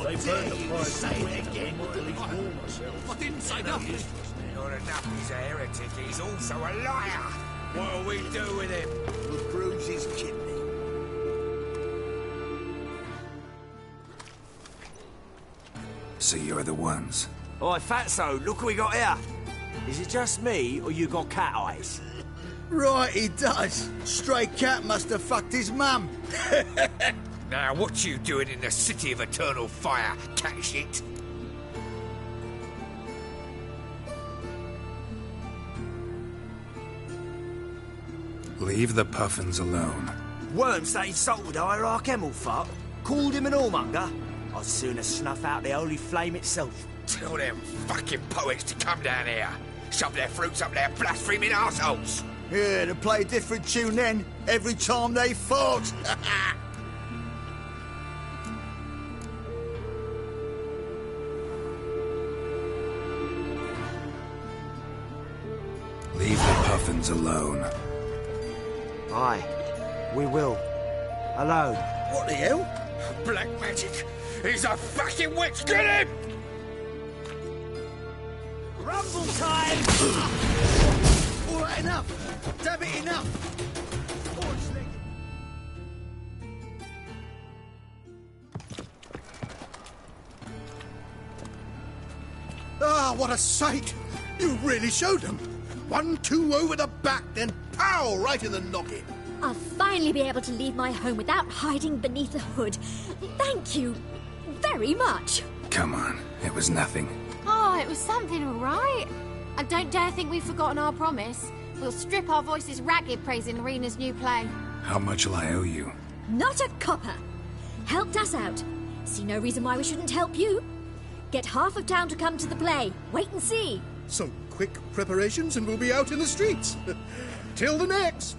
They burned the fire. Say it again. I didn't say nothing. Not enough he's a heretic, he's also a liar. What'll we do with him? We'll bruise his kidney. So you're the ones. Oi, Fatso, look what we got here. Is it just me, or you got cat eyes? Right, he does. Stray cat must have fucked his mum. Now, what you doing in the city of eternal fire, cat shit? Leave the puffins alone. Worms that insulted Hierarch Emelfuck, called him an whoremonger. I'd sooner snuff out the holy flame itself. Tell them fucking poets to come down here. Shove their fruits up their blaspheming arseholes. Yeah, to play a different tune then, every time they fought. Leave the puffins alone. Aye, we will. Alone. What the hell? Black magic! He's a fucking witch! Get him! Rumble time! All right, enough! Damn it, enough! Ah, what a sight! You really showed them. 1-2 over the back, then pow! Right in the noggin. I'll finally be able to leave my home without hiding beneath the hood. Thank you very much. Come on, it was nothing. Oh, it was something, all right. I don't dare think we've forgotten our promise. We'll strip our voices ragged praising Rena's new play. How much will I owe you? Not a copper. Helped us out. See no reason why we shouldn't help you. Get half of town to come to the play. Wait and see. Some quick preparations and we'll be out in the streets. Till the next.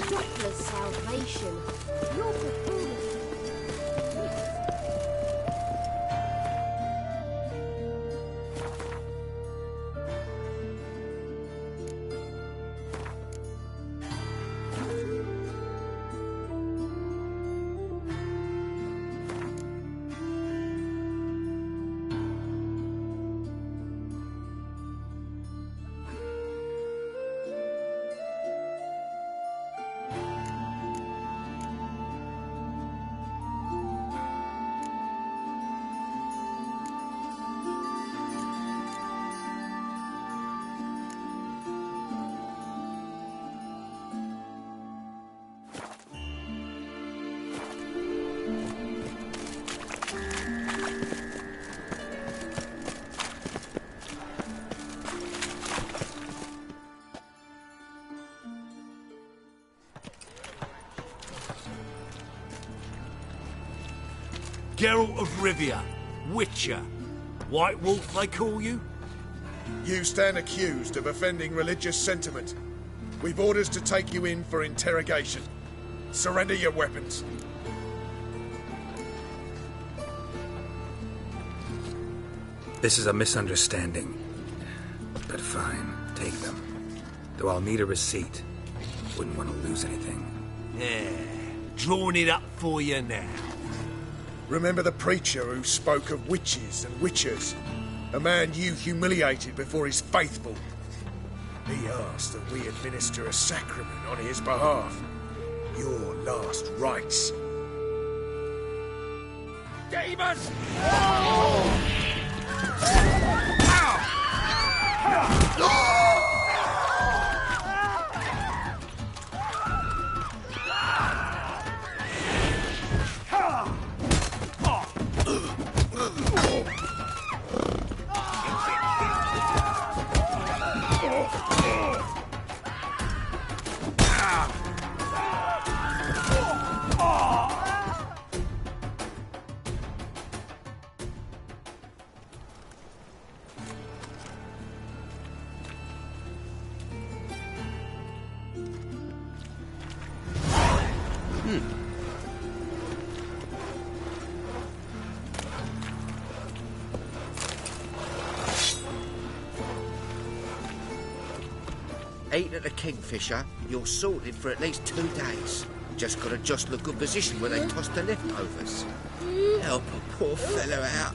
Doppler's salvation. Your performance. Geralt of Rivia, Witcher. White Wolf, they call you? You stand accused of offending religious sentiment. We've orders to take you in for interrogation. Surrender your weapons. This is a misunderstanding. But fine, take them. Though I'll need a receipt. Wouldn't want to lose anything. Yeah, drawing it up for you now. Remember the preacher who spoke of witches and witchers? A man you humiliated before his faithful. He asked that we administer a sacrament on his behalf. Your last rites. Demon! Eating at the Kingfisher, you're sorted for at least 2 days. Just gotta jostle a good position where they toss the leftovers. Help a poor fellow out.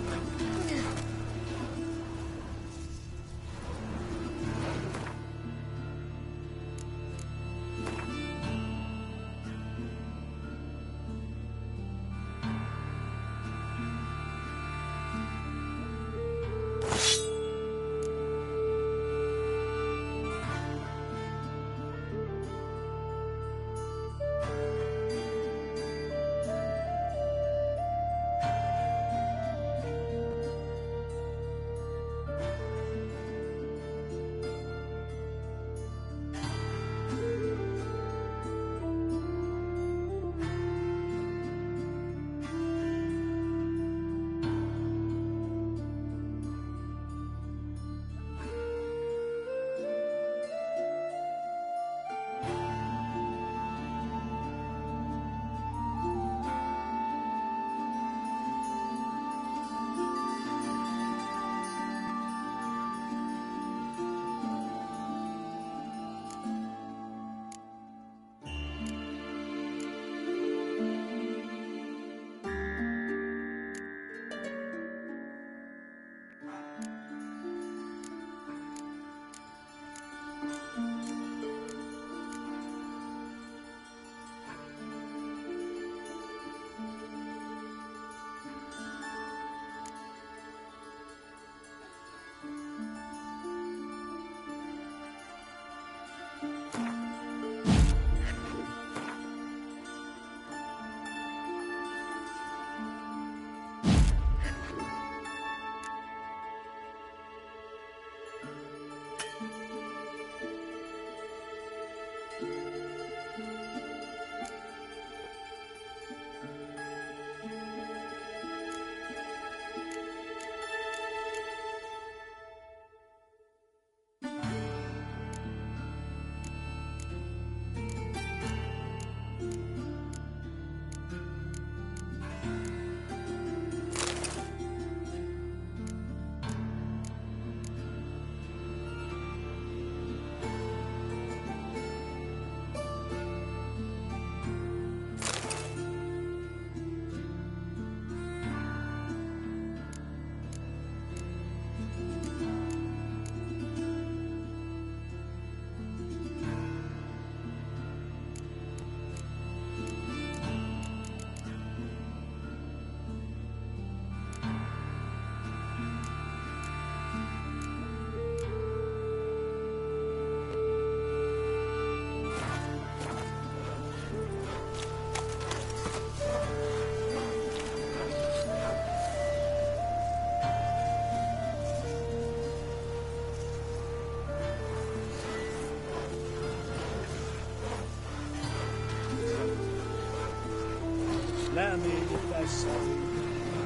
Let 'em in if they're sorry.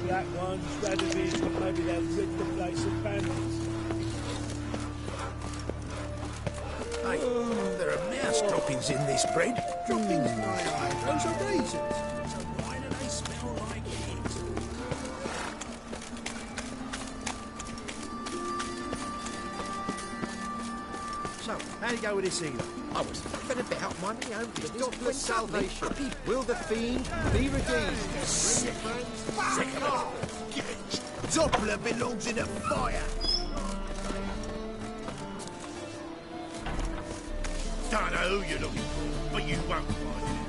Black ones, red of it, but maybe they'll rid the place of bandits. Hey, there are mouse droppings in this bread. Droppings? Aye, those are raisins. So why do they smell like eggs? So, how'd it go with this healer? I was faffing about minding own business. Godless salvation. Will the fiend be redeemed? Sick of it. Give it. Doppler belongs in a fire. Don't know who you're looking for, but you won't find it.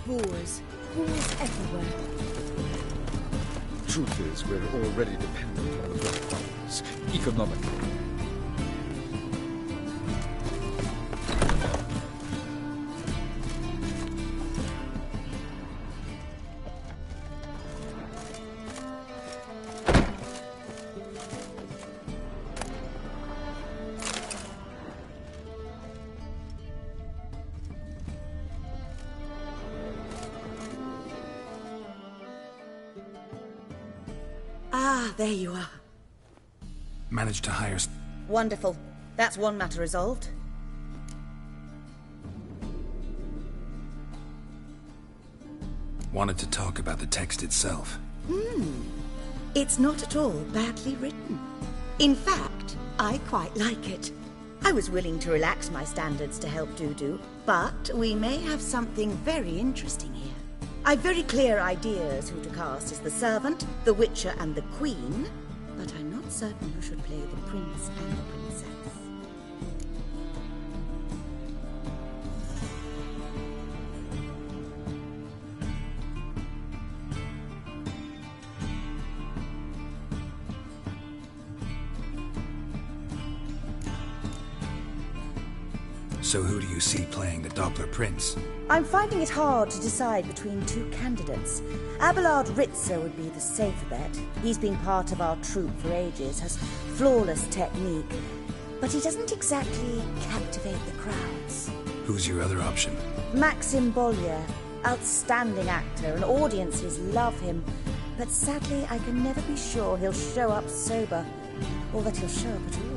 boars. Boars everywhere. Truth is, we're already dependent on the Black Boars, economically. Ah, there you are. Managed to hire... Wonderful. That's one matter resolved. Wanted to talk about the text itself. It's not at all badly written. In fact, I quite like it. I was willing to relax my standards to help Dudu, but we may have something very interesting here. I've very clear ideas who to cast as the servant, the witcher, and the queen, but I'm not certain who should play the prince and the princess. So who do you see playing the Doppler Prince? I'm finding it hard to decide between two candidates. Abelard Ritzer would be the safer bet. He's been part of our troupe for ages, has flawless technique, but he doesn't exactly captivate the crowds. Who's your other option? Maxim Bollier, outstanding actor, and audiences love him. But sadly, I can never be sure he'll show up sober, or that he'll show up at all.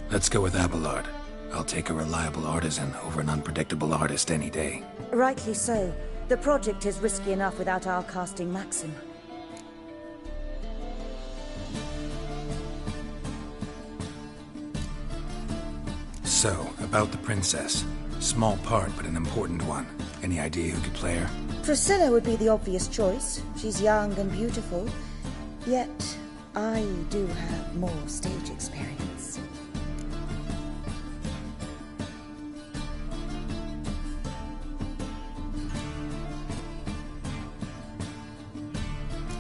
Let's go with Abelard. I'll take a reliable artisan over an unpredictable artist any day. Rightly so. The project is risky enough without our casting Maxim. So, about the princess. Small part, but an important one. Any idea who could play her? Priscilla would be the obvious choice. She's young and beautiful. Yet, I do have more stage experience.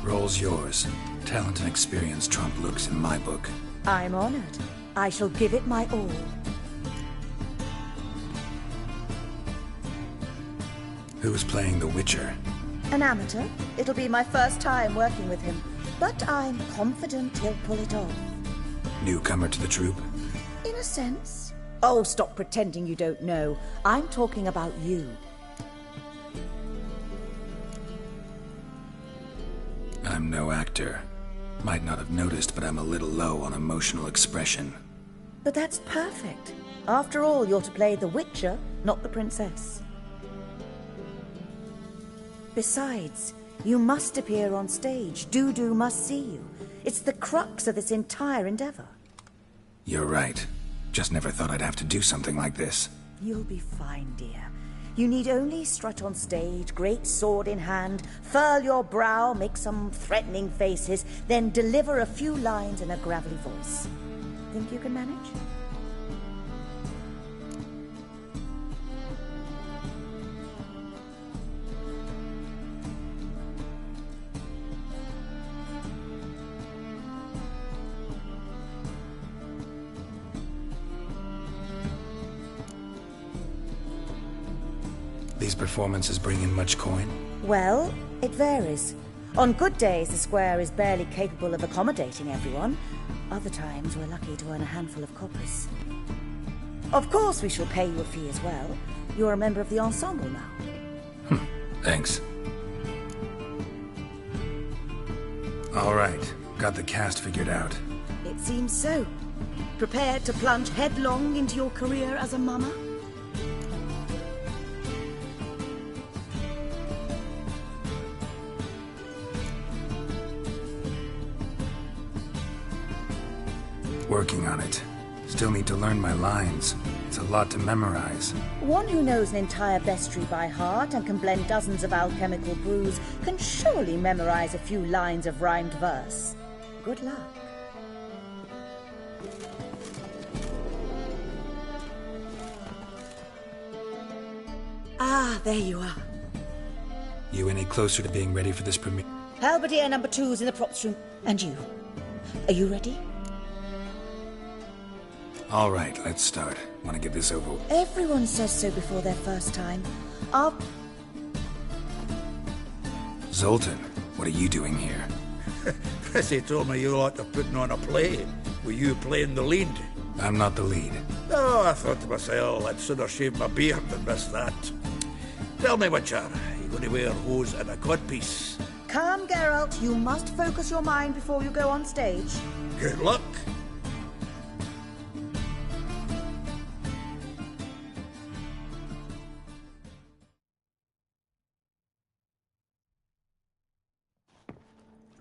Role's yours. Talent and experience trump looks in my book. I'm honored. I shall give it my all. Who's playing the Witcher? An amateur. It'll be my first time working with him, but I'm confident he'll pull it off. Newcomer to the troupe? In a sense. Oh, stop pretending you don't know. I'm talking about you. I'm no actor. Might not have noticed, but I'm a little low on emotional expression. But that's perfect. After all, you're to play the Witcher, not the princess. Besides, you must appear on stage. Dudu must see you. It's the crux of this entire endeavor. You're right. Just never thought I'd have to do something like this. You'll be fine, dear. You need only strut on stage, great sword in hand, furl your brow, make some threatening faces, then deliver a few lines in a gravelly voice. Think you can manage? These performances bring in much coin? Well, it varies. On good days, the square is barely capable of accommodating everyone. Other times, we're lucky to earn a handful of coppers. Of course, we shall pay you a fee as well. You're a member of the ensemble now. Thanks. All right. Got the cast figured out. It seems so. Prepared to plunge headlong into your career as a mama? Working on it. Still need to learn my lines. It's a lot to memorize. One who knows an entire bestiary by heart and can blend dozens of alchemical brews can surely memorize a few lines of rhymed verse. Good luck. Ah, there you are. You any closer to being ready for this premiere? Halberdier number 2's in the props room. And you? Are you ready? All right, let's start. Want to get this over with? Everyone says so before their first time. Zoltan, what are you doing here? Prissy told me you ought to putting on a play. Were you playing the lead? I'm not the lead. Oh, I thought to myself, I'd sooner shave my beard than miss that. Tell me, Witcher, you going to wear hose and a codpiece? Calm, Geralt. You must focus your mind before you go on stage. Good luck.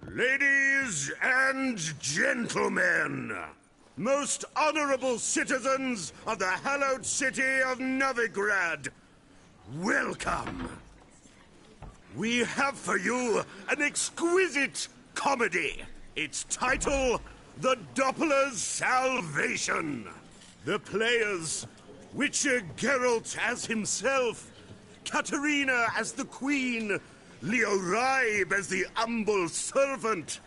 Ladies and gentlemen, most honorable citizens of the hallowed city of Novigrad, welcome. We have for you an exquisite comedy. Its title, The Doppler's Salvation. The players, Witcher Geralt as himself, Katerina as the Queen, Leo Ribe as the humble servant,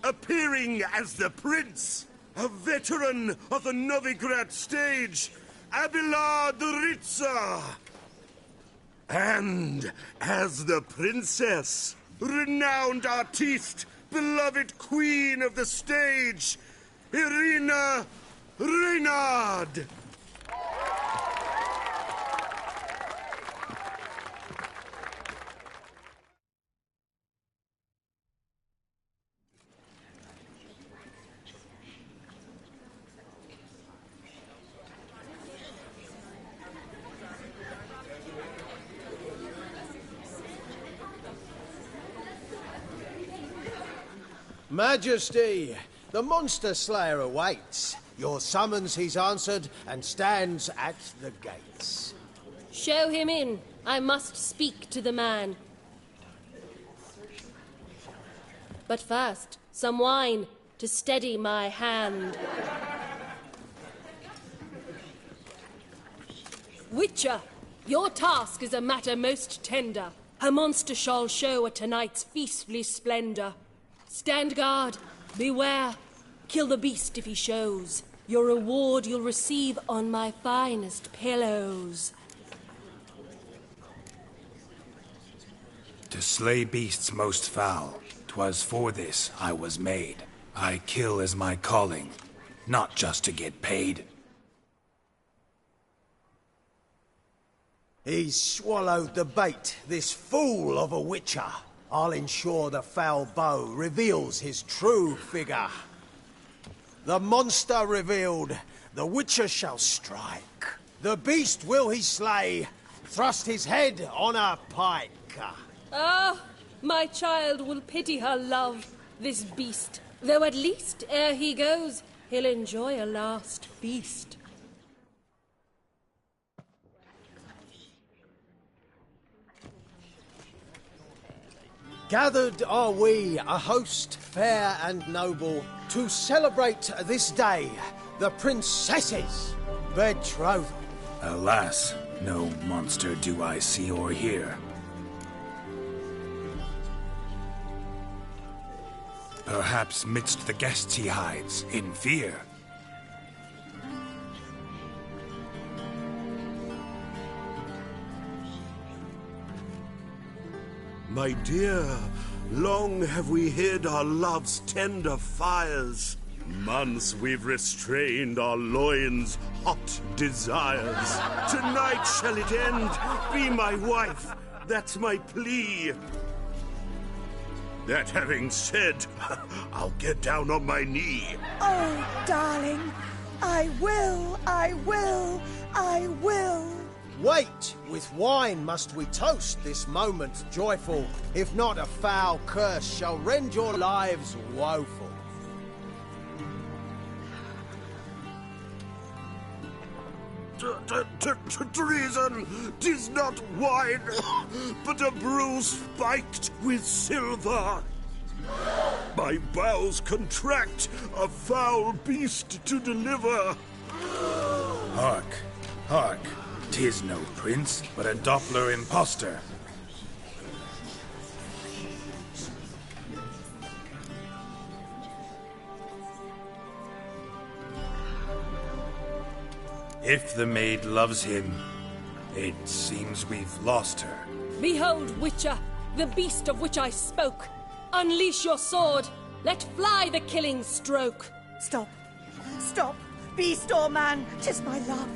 appearing as the Prince, a veteran of the Novigrad stage, Abelard Ritza. And as the Princess, renowned artiste, beloved Queen of the stage, Irina Reynard. Majesty, the monster slayer awaits. Your summons he's answered and stands at the gates. Show him in. I must speak to the man. But first, some wine to steady my hand. Witcher, your task is a matter most tender. A monster shall show at tonight's feastly splendor. Stand guard, beware, kill the beast if he shows. Your reward you'll receive on my finest pillows. To slay beasts most foul, 'twas for this I was made. I kill as my calling, not just to get paid. He's swallowed the bait, this fool of a Witcher. I'll ensure the foul bow reveals his true figure. The monster revealed, the Witcher shall strike. The beast will he slay, thrust his head on a pike. Ah, my child will pity her love, this beast. Though at least, ere he goes, he'll enjoy a last feast. Gathered are we, a host fair and noble, to celebrate this day, the princess's betrothal. Alas, no monster do I see or hear. Perhaps midst the guests he hides, in fear. My dear, long have we hid our love's tender fires. Months we've restrained our loins' hot desires. Tonight shall it end. Be my wife, that's my plea. That having said, I'll get down on my knee. Oh, darling, I will, I will, I will. Wait, with wine must we toast this moment joyful. If not, a foul curse shall rend your lives woeful. Treason! 'Tis not wine, but a brew spiked with silver. My bowels contract, a foul beast to deliver. Hark, hark. 'Tis no prince, but a Doppler impostor. If the maid loves him, it seems we've lost her. Behold, Witcher, the beast of which I spoke. Unleash your sword. Let fly the killing stroke. Stop. Stop. Beast or man, 'tis my love,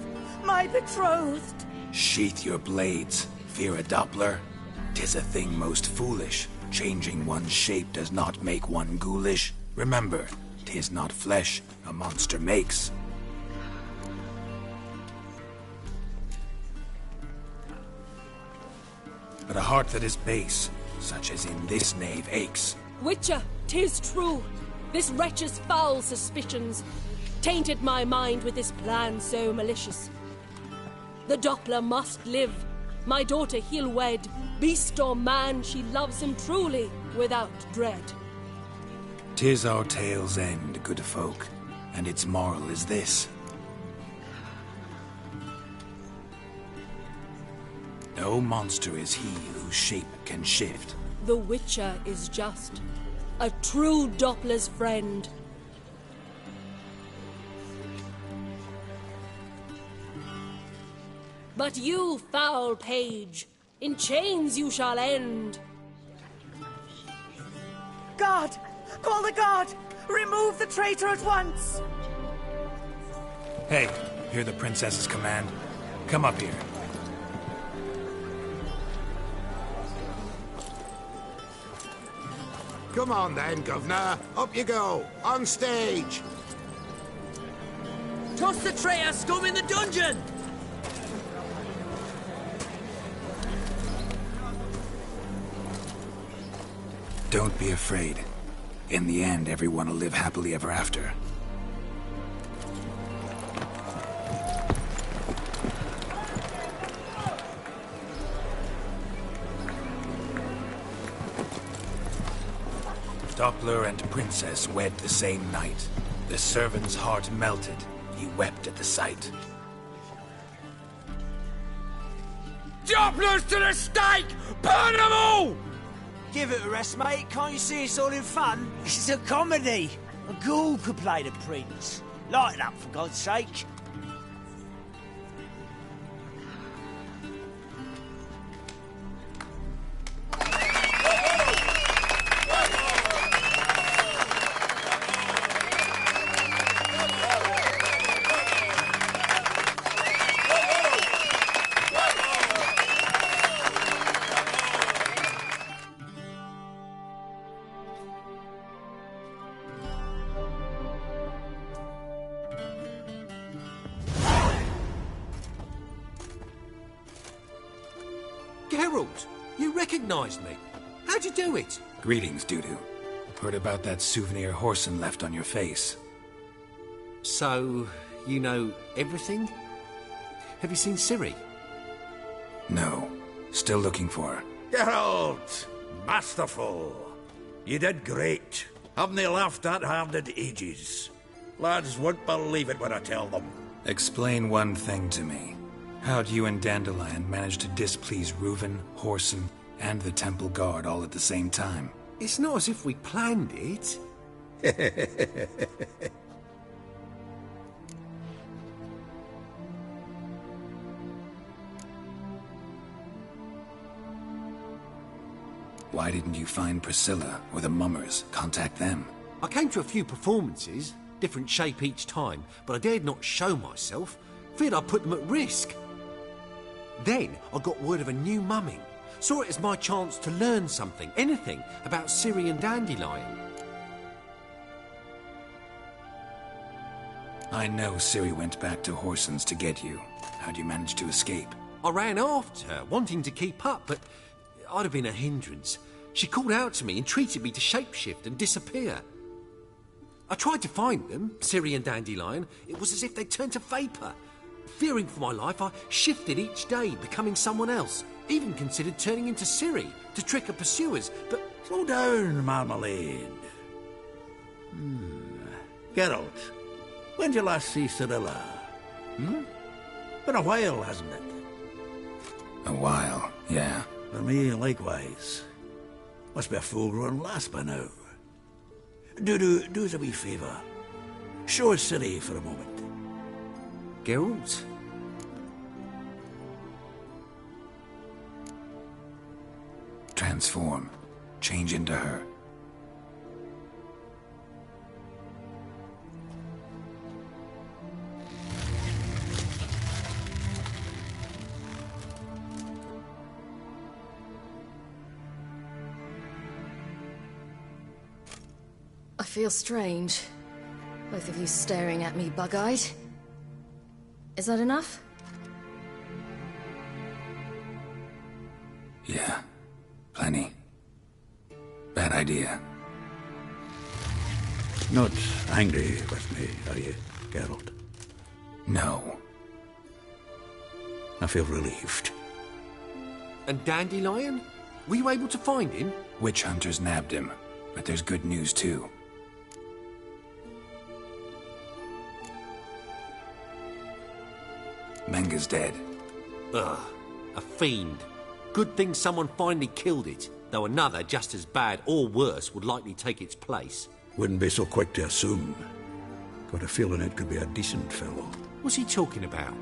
my betrothed. Sheath your blades, fear a Doppler. 'Tis a thing most foolish. Changing one's shape does not make one ghoulish. Remember, 'tis not flesh a monster makes. But a heart that is base, such as in this knave aches. Witcher, 'tis true. This wretch's foul suspicions tainted my mind with this plan so malicious. The Doppler must live. My daughter he'll wed. Beast or man, she loves him truly, without dread. 'Tis our tale's end, good folk, and its moral is this. No monster is he whose shape can shift. The Witcher is just a true Doppler's friend. But you, foul page, in chains you shall end. Guard! Call the guard! Remove the traitor at once! Hey, hear the princess's command? Come up here. Come on then, Governor. Up you go. On stage. Toss the traitor scum in the dungeon! Don't be afraid. In the end, everyone will live happily ever after. Doppler and princess wed the same night. The servant's heart melted. He wept at the sight. Dopplers to the stake! Burn them all! Give it a rest, mate. Can't you see it's all in fun? This is a comedy. A ghoul could play the prince. Lighten up, for God's sake. Geralt, you recognized me. How'd you do it? Greetings, Dudu. Heard about that souvenir Horson left on your face. So, you know everything? Have you seen Ciri? No. Still looking for her. Geralt! Masterful. You did great. Haven't they laughed that hard in ages? Lads won't believe it when I tell them. Explain one thing to me. How'd you and Dandelion manage to displease Reuven, Horson, and the Temple Guard all at the same time? It's not as if we planned it. Why didn't you find Priscilla or the Mummers? Contact them. I came to a few performances, different shape each time, but I dared not show myself. Feared I'd put them at risk. Then I got word of a new mumming. Saw it as my chance to learn something, anything, about Ciri and Dandelion. I know Ciri went back to Horson's to get you. How'd you manage to escape? I ran after her, wanting to keep up, but I'd have been a hindrance. She called out to me, entreated me to shapeshift and disappear. I tried to find them, Ciri and Dandelion. It was as if they'd turned to vapour. Fearing for my life, I shifted each day, becoming someone else. Even considered turning into Ciri to trick her pursuers, but... Slow down, Marmalade. Geralt, when did you last see Cirilla? Been a while, hasn't it? A while, yeah. For me, likewise. Must be a full-grown lass by now. Do us a wee favour. Show us Ciri for a moment. Geralt? Transform. Change into her. I feel strange. Both of you staring at me bug-eyed. Is that enough? Yeah. Plenty. Bad idea. Not angry with me, are you, Geralt? No. I feel relieved. And Dandelion? Were you able to find him? Witch hunters nabbed him, but there's good news too. Menga's dead. Ugh, a fiend. Good thing someone finally killed it, though another just as bad or worse would likely take its place. Wouldn't be so quick to assume. Got a feeling it could be a decent fellow. What's he talking about?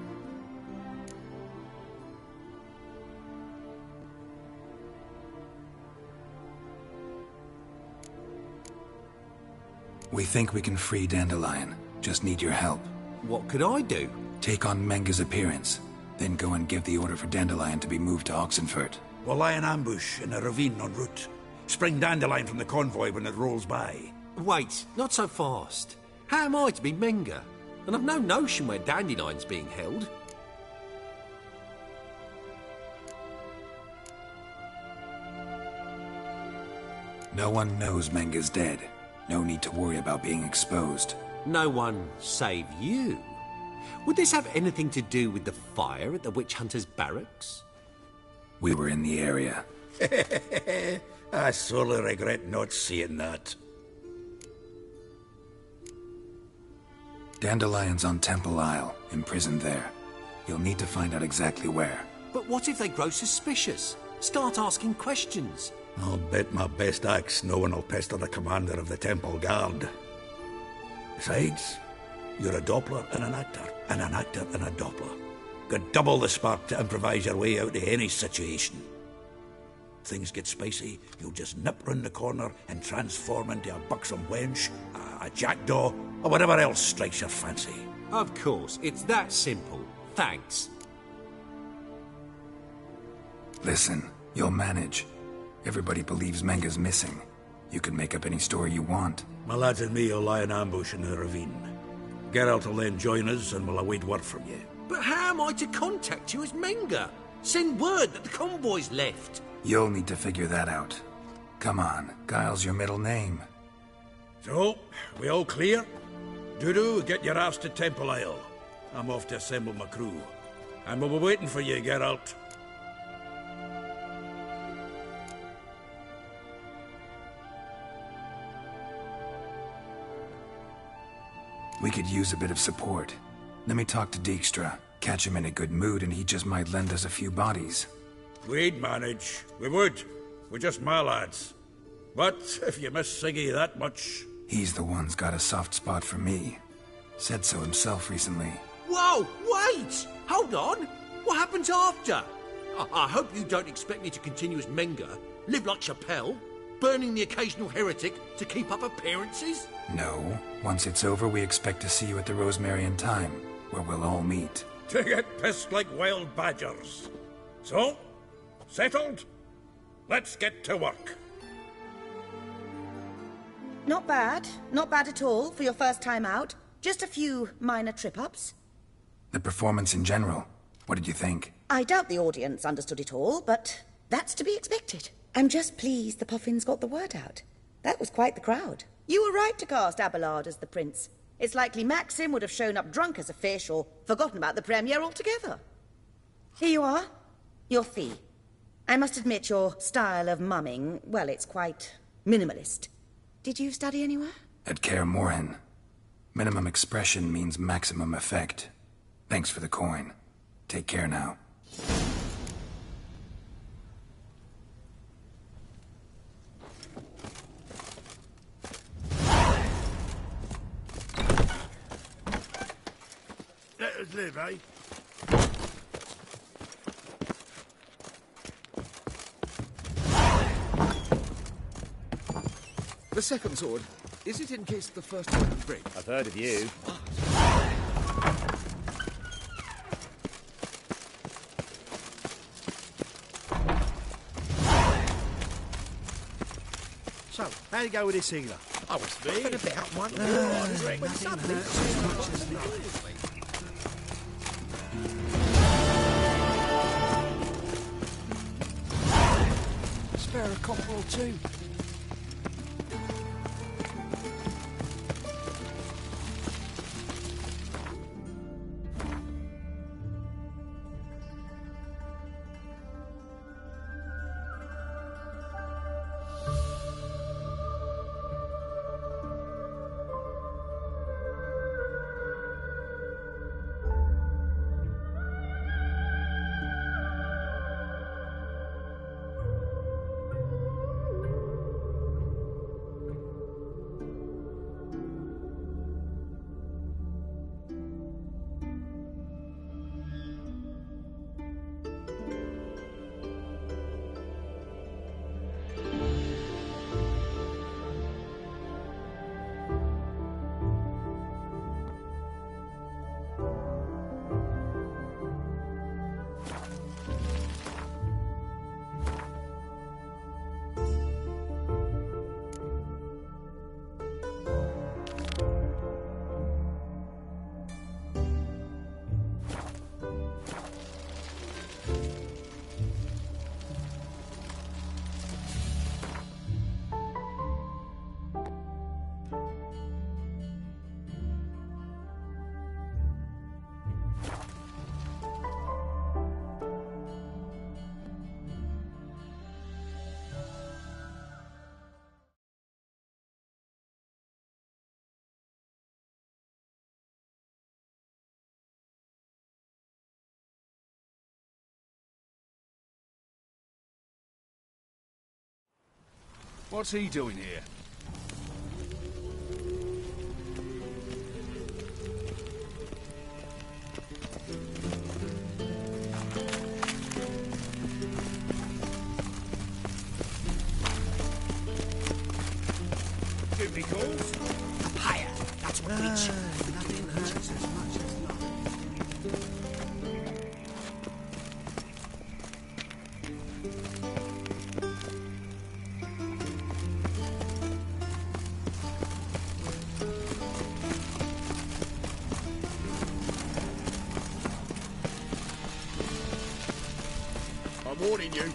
We think we can free Dandelion. Just need your help. What could I do? Take on Menga's appearance, then go and give the order for Dandelion to be moved to Oxenfurt. We'll lie in ambush in a ravine en route. Spring Dandelion from the convoy when it rolls by. Wait, not so fast. How am I to be Menga? And I've no notion where Dandelion's being held. No one knows Menga's dead. No need to worry about being exposed. No one save you. Would this have anything to do with the fire at the witch hunters' barracks? We were in the area. I sorely regret not seeing that. Dandelion's on Temple Isle, imprisoned there. You'll need to find out exactly where. But what if they grow suspicious? Start asking questions? I'll bet my best axe no one will pester the commander of the Temple Guard. Besides, you're a Doppler and an actor and a Doppler. Got double the spark to improvise your way out of any situation. Things get spicy, you'll just nip round the corner and transform into a buxom wench, a jackdaw, or whatever else strikes your fancy. Of course, it's that simple. Thanks. Listen, you'll manage. Everybody believes Menga's missing. You can make up any story you want. My lads and me will lie in ambush in the ravine. Geralt will then join us and we'll await word from you. But how am I to contact you as Menga? Send word that the convoy's left. You'll need to figure that out. Come on, Guile's your middle name. So, we all clear? Dudu, get your ass to Temple Isle. I'm off to assemble my crew. And we'll be waiting for you, Geralt. We could use a bit of support. Let me talk to Dijkstra. Catch him in a good mood and he just might lend us a few bodies. We'd manage. We would. We're just my lads. But if you miss Siggy that much... He's the one's got a soft spot for me. Said so himself recently. Whoa, wait! Hold on! What happens after? I hope you don't expect me to continue as Menga, live like Chappelle, burning the occasional heretic to keep up appearances? No. Once it's over, we expect to see you at the Rosemary in Time, where we'll all meet. To get pissed like wild badgers. So, settled? Let's get to work. Not bad. Not bad at all for your first time out. Just a few minor trip-ups. The performance in general, what did you think? I doubt the audience understood it all, but that's to be expected. I'm just pleased the Puffins got the word out. That was quite the crowd. You were right to cast Abelard as the prince. It's likely Maxim would have shown up drunk as a fish or forgotten about the premiere altogether. Here you are, your fee. I must admit your style of mumming, well, it's quite minimalist. Did you study anywhere? At Kaer Morhen. Minimum expression means maximum effect. Thanks for the coin. Take care now. Let us live, eh? The second sword, is it in case the first one can break? I've heard of you. So, how'd it go with this healer? I was there. Been a bit up one. Spare a copper or two. What's he doing here? Duty calls? Higher. That's what nothing hurts as much as love. I'm warning you.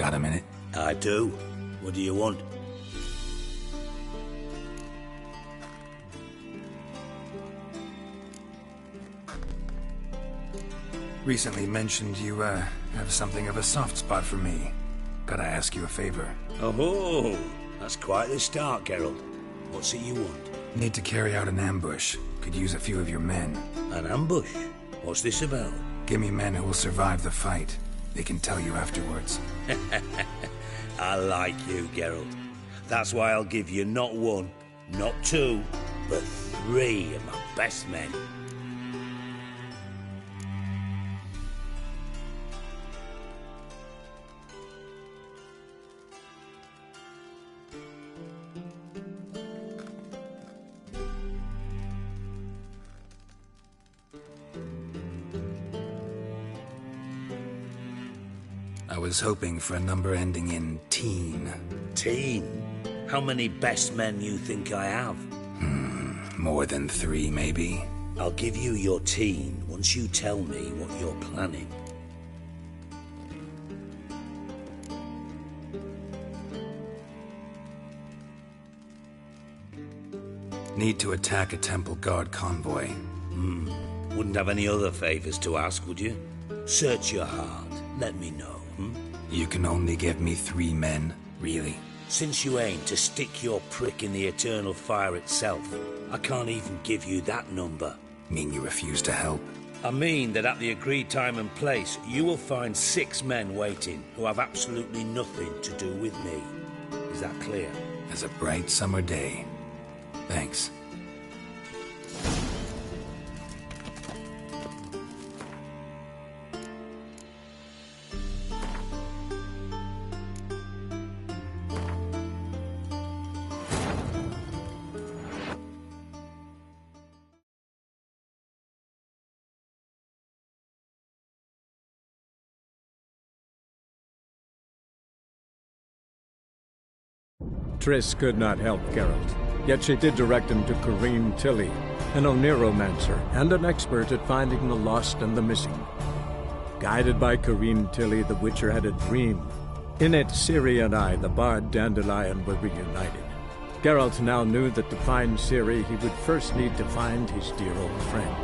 Got a minute? I do. What do you want? Recently mentioned you, have something of a soft spot for me. Gotta ask you a favor. Oh, that's quite the start, Geralt. What's it you want? Need to carry out an ambush. Could use a few of your men. An ambush? What's this about? Give me men who will survive the fight. They can tell you afterwards. I like you, Geralt. That's why I'll give you not one, not two, but 3 of my best men. I was hoping for a number ending in teen. Teen? How many best men you think I have? More than 3, maybe. I'll give you your teen once you tell me what you're planning. Need to attack a Temple Guard convoy. Wouldn't have any other favors to ask, would you? Search your heart. Let me know. You can only give me 3 men, really? Since you aim to stick your prick in the eternal fire itself, I can't even give you that number. Mean you refuse to help? I mean that at the agreed time and place, you will find 6 men waiting who have absolutely nothing to do with me. Is that clear? As a bright summer day. Thanks. Triss could not help Geralt, yet she did direct him to Corrine Tilly, an Oniromancer and an expert at finding the lost and the missing. Guided by Corrine Tilly, the Witcher had a dream. In it, Ciri and I, the bard Dandelion, were reunited. Geralt now knew that to find Ciri, he would first need to find his dear old friend.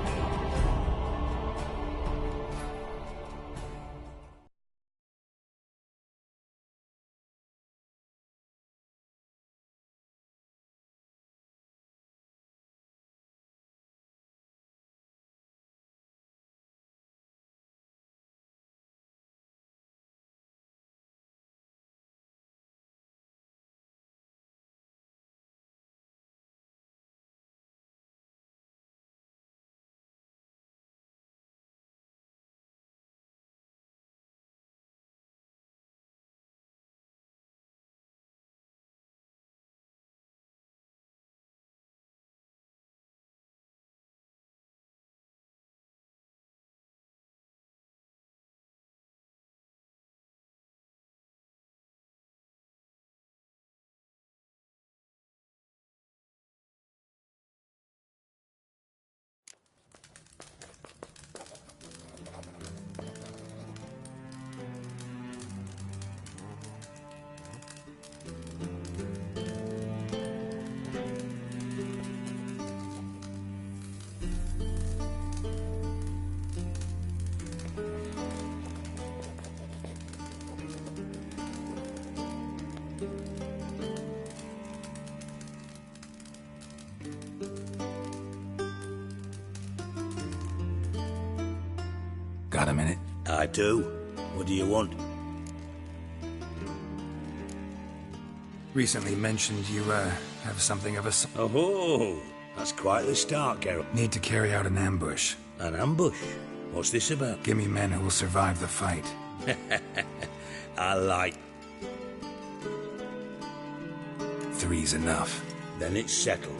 Got a minute? I do. What do you want? Recently mentioned you, have something of a... Oh, that's quite the start, Geralt. Need to carry out an ambush. An ambush? What's this about? Give me men who will survive the fight. I like... 3's enough. Then it's settled.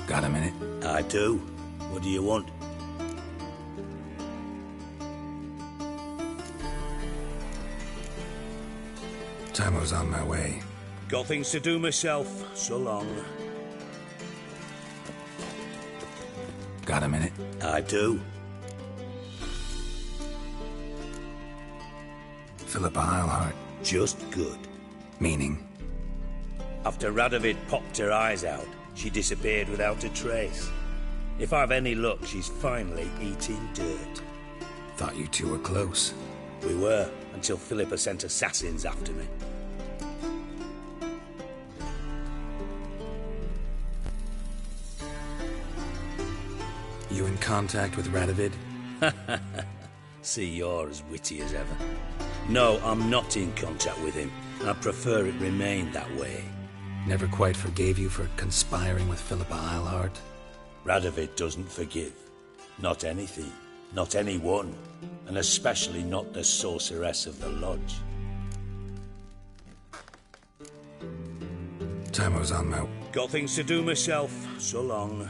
Got a minute? I do. What do you want? Tamo's on my way. Got things to do myself. So long. Got a minute? I do. Philippa Eilhart. Just good. Meaning? After Radovid popped her eyes out, she disappeared without a trace. If I've any luck, she's finally eating dirt. Thought you two were close. We were, until Philippa sent assassins after me. You in contact with Radovid? See, you're as witty as ever. No, I'm not in contact with him. I prefer it remained that way. Never quite forgave you for conspiring with Philippa Eilhart? Radovid doesn't forgive. Not anything. Not anyone. And especially not the sorceress of the lodge. Tamo's on my... Got things to do myself. So long.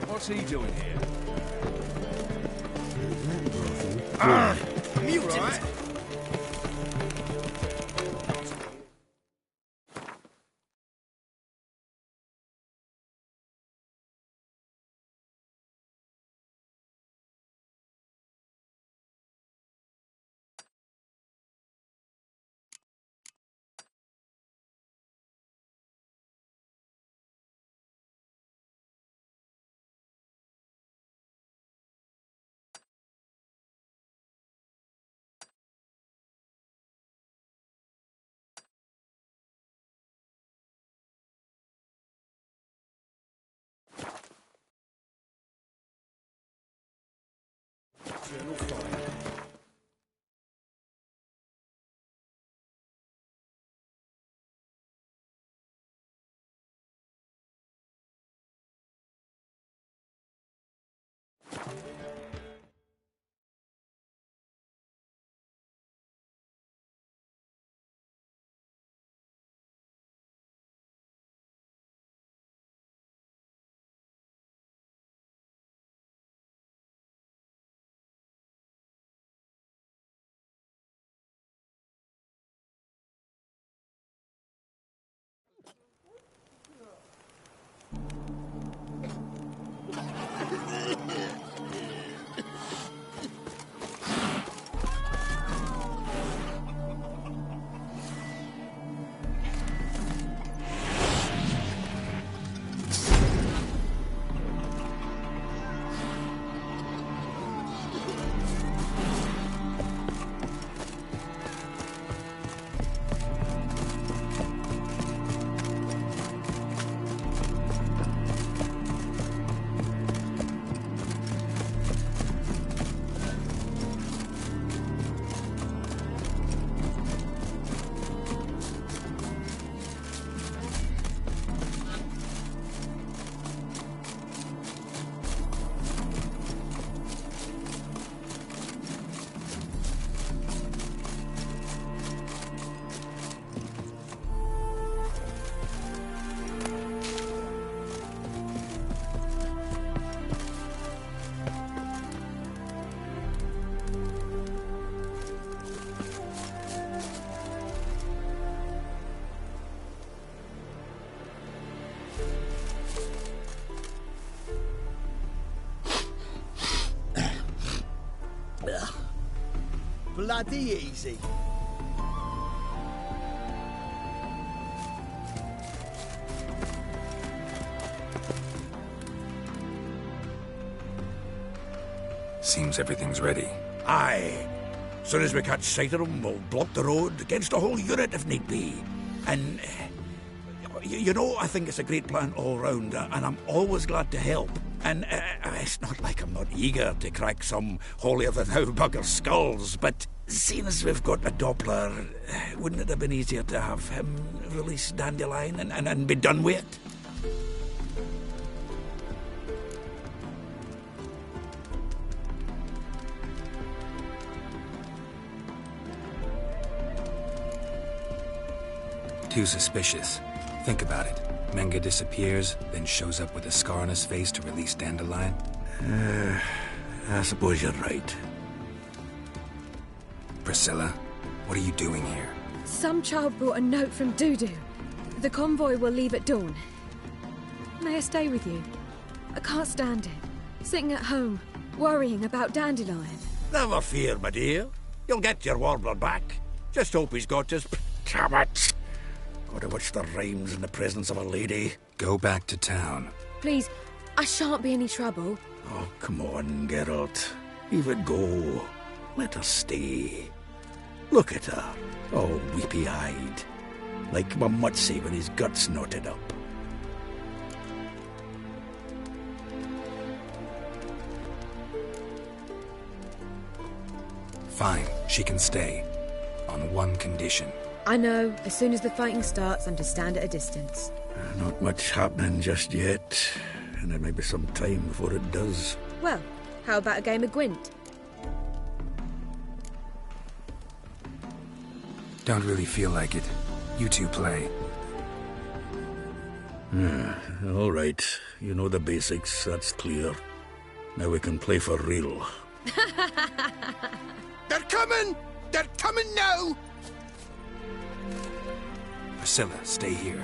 What's he doing here? Mutant! bloody easy. Seems everything's ready. Aye. Soon as we catch sight of them, we'll block the road against the whole unit if need be. And, you know, I think it's a great plan all round, and I'm always glad to help. And it's not like I'm not eager to crack some holier-than-thou bugger's skulls, but seeing as we've got a Doppler, wouldn't it have been easier to have him release Dandelion and be done with it? Too suspicious. Think about it. Menga disappears, then shows up with a scar on his face to release Dandelion. I suppose you're right. Priscilla, what are you doing here? Some child brought a note from Dudu. The convoy will leave at dawn. May I stay with you? I can't stand it. Sitting at home, worrying about Dandelion. Never fear, my dear. You'll get your warbler back. Just hope he's got his... Damn it! Gotta watch the rhymes in the presence of a lady. Go back to town. Please, I shan't be any trouble. Oh, come on, Geralt. Leave it go. Let her stay. Look at her, all weepy-eyed. Like my Mutsy when his guts knotted up. Fine, she can stay. On one condition. I know, as soon as the fighting starts, I'm to stand at a distance. Not much happening just yet, and there may be some time before it does. Well, how about a game of Gwent? Don't really feel like it. You two play. All right. You know the basics, that's clear. Now we can play for real. They're coming! They're coming now! Priscilla, stay here.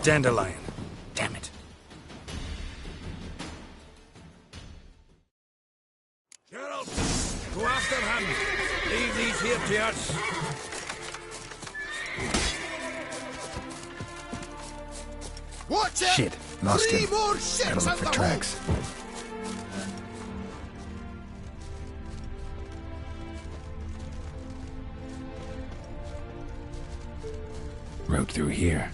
Dandelion. Damn it. Geralt, go after him. Leave these here to us. Watch out! Shit, lost Three him. more ships Gotta look on for the tracks. Road through here.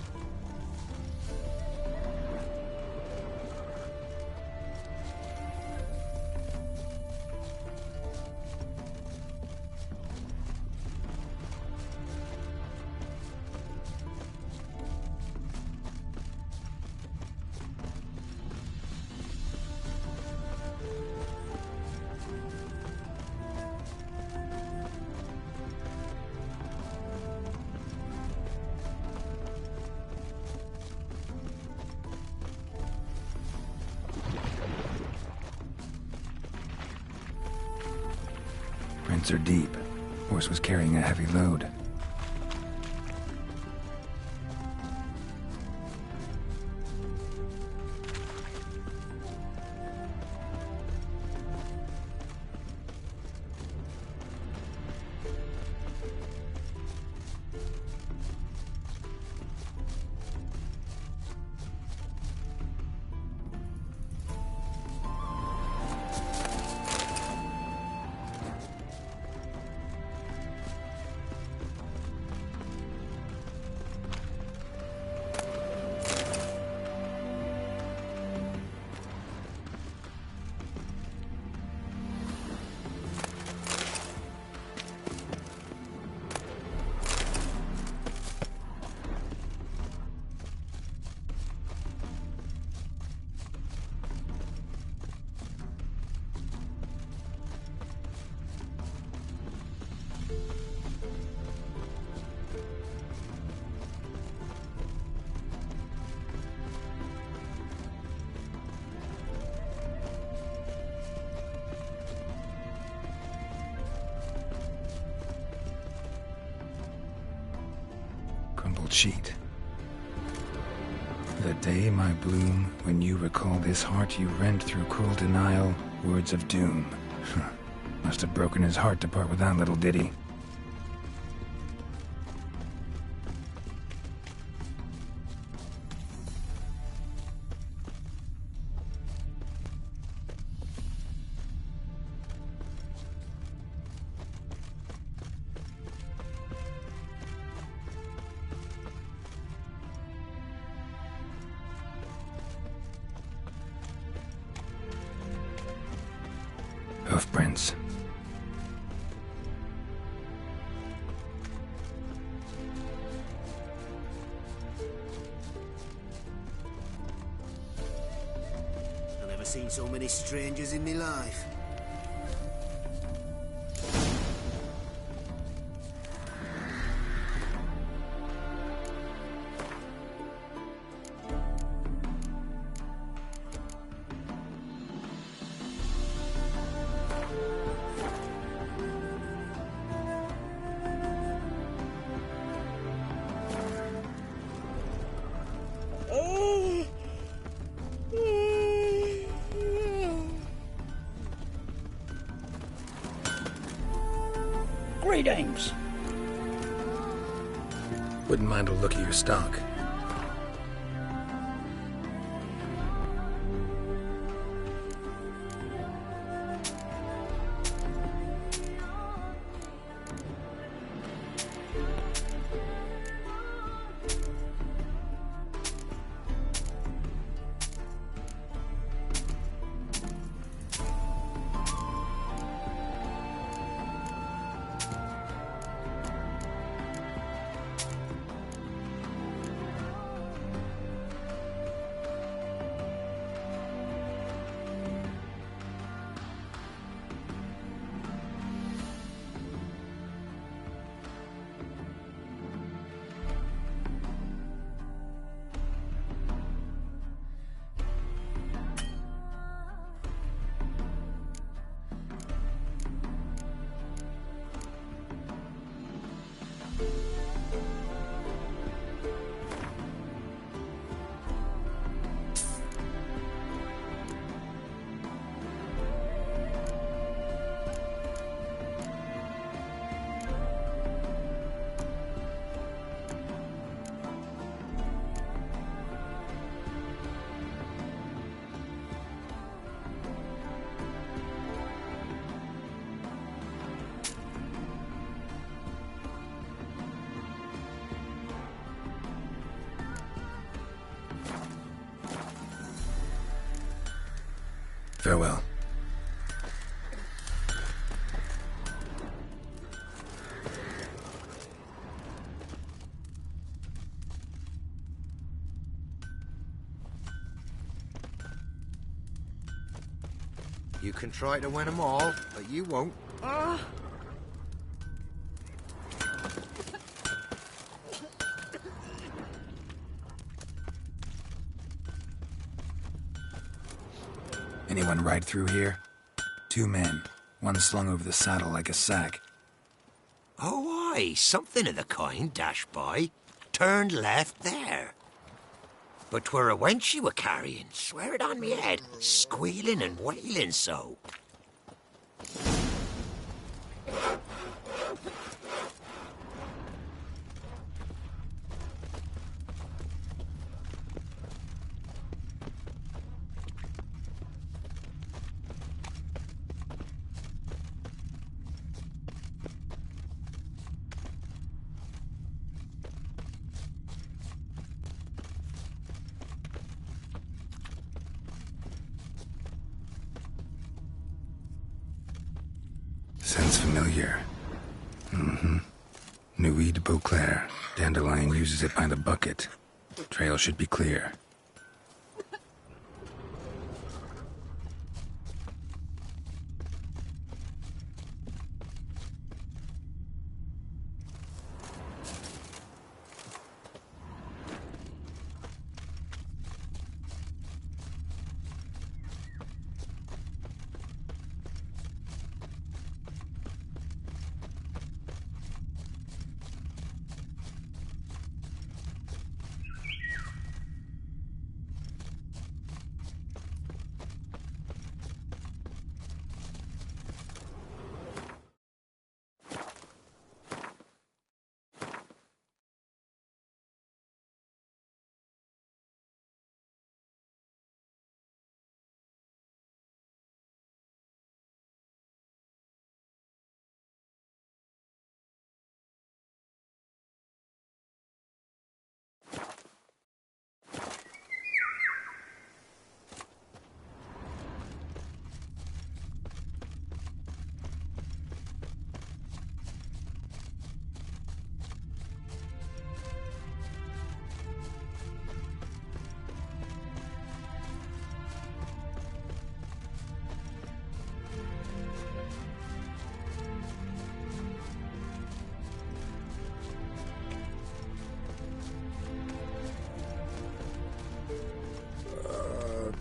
Prints are deep. Horse was carrying a heavy load. Crumpled sheet. The day, my bloom, when you recall this heart you rent through cruel denial, words of doom. Must have broken his heart to part with that little ditty. Hoofprints. I've never seen so many strangers in my life. Greetings. Wouldn't mind a look at your stock. Farewell. You can try to win them all, but you won't. Anyone ride through here? 2 men, one slung over the saddle like a sack. Oh, aye, something of the kind dashed by. Turned left there. But 'twere a wench you were carrying, swear it on me head, squealing and wailing so. Sounds familiar. Nuit de Beauclair. Dandelion uses it by the bucket. Trail should be clear.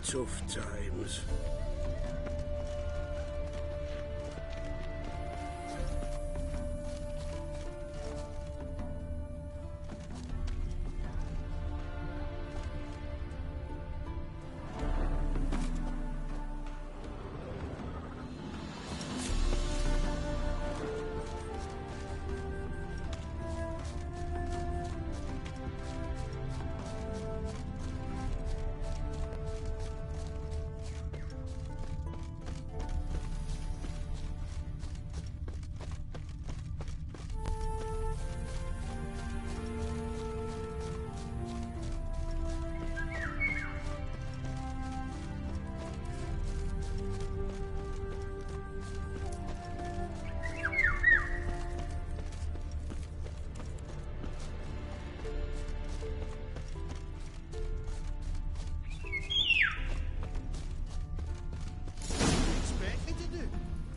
tough times.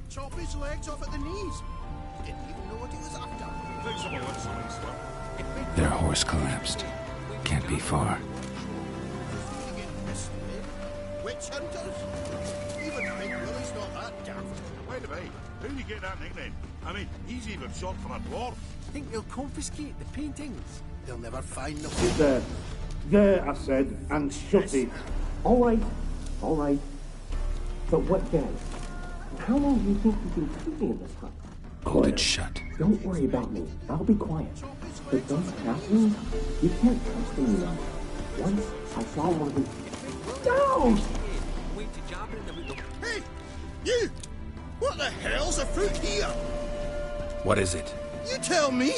Chop his legs off at the knees. Didn't even know what he was after. Their horse collapsed. Can't be far. Witch hunters? Even Big Willie's not that daft. Wait a minute. How did he get that nickname? I mean, he's even shot from a dwarf. Think they'll confiscate the paintings? They'll never find them. Sit there. There, I said, and shut it. All right. But what then? How long do you think you can keep me in this hut? Hold it shut. Don't worry about me. I'll be quiet. But those Catherines, you can't trust them, you know. Once I saw one of them. No! Hey! You! What the hell's afoot here? What is it? You tell me!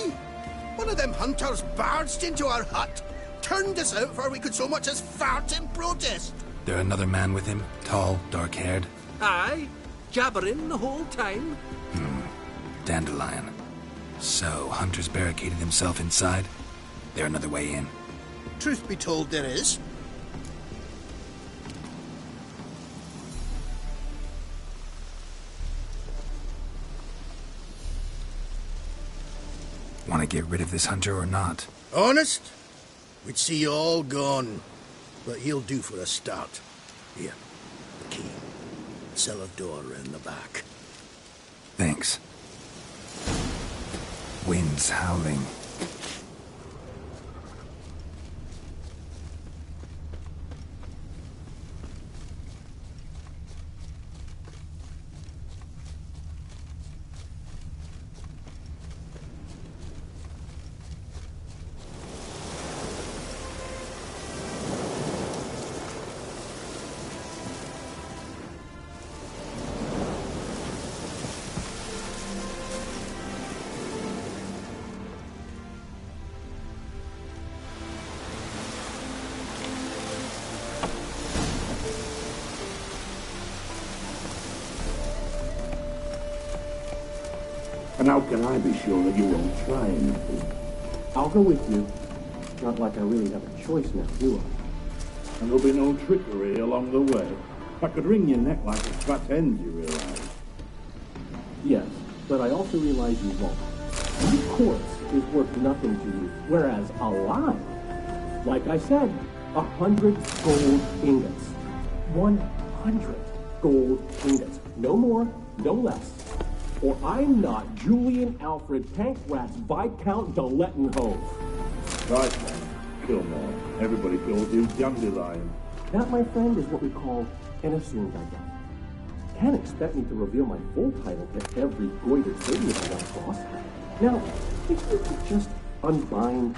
One of them hunters barged into our hut, turned us out before we could so much as fart in protest. There another man with him? Tall, dark-haired? Aye. Jabbering the whole time. Dandelion. So, Hunter's barricaded himself inside? There another way in? Truth be told, there is. Want to get rid of this Hunter or not? Honest? We'd see you all gone. But he'll do for a start. Here, the key. Cellar door in the back. Thanks. Wind's howling. And how can I be sure that you won't try anything? I'll go with you. Not like I really have a choice now, do I? And there'll be no trickery along the way. I could wring your neck like a fat hen, you realise? Yes, but I also realize you won't. My corpse is worth nothing to you, whereas alive, like I said, 100 gold ingots. 100 gold ingots. No more, no less. Or I'm not Julian Alfred Pankratz Viscount de Lettenhove. Right, man. Kill more. Everybody calls you Dandelion. That, my friend, is what we call an assumed identity. Can't expect me to reveal my full title to every goiter idiot I run across. Now, if you could just unbind.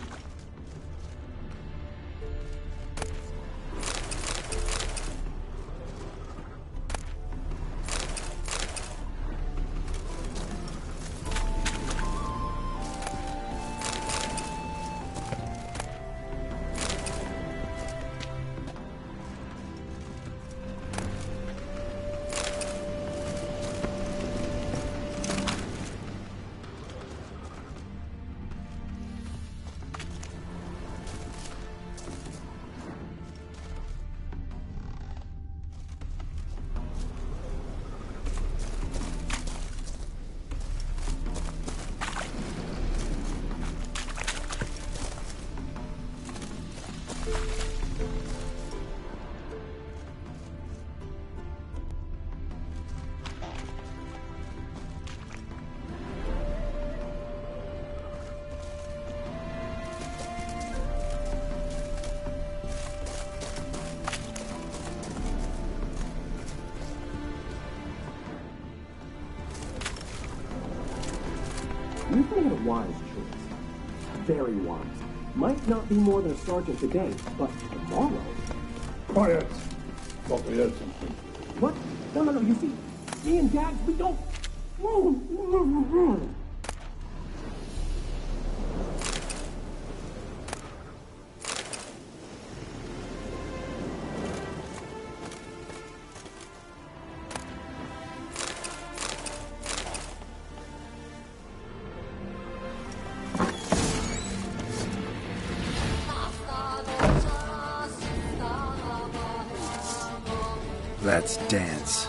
You've made a wise choice. Very wise. Might not be more than a sergeant today, but tomorrow... Quiet! Thought we heard something. What? No, you see, me and Dags, we don't... Let's dance.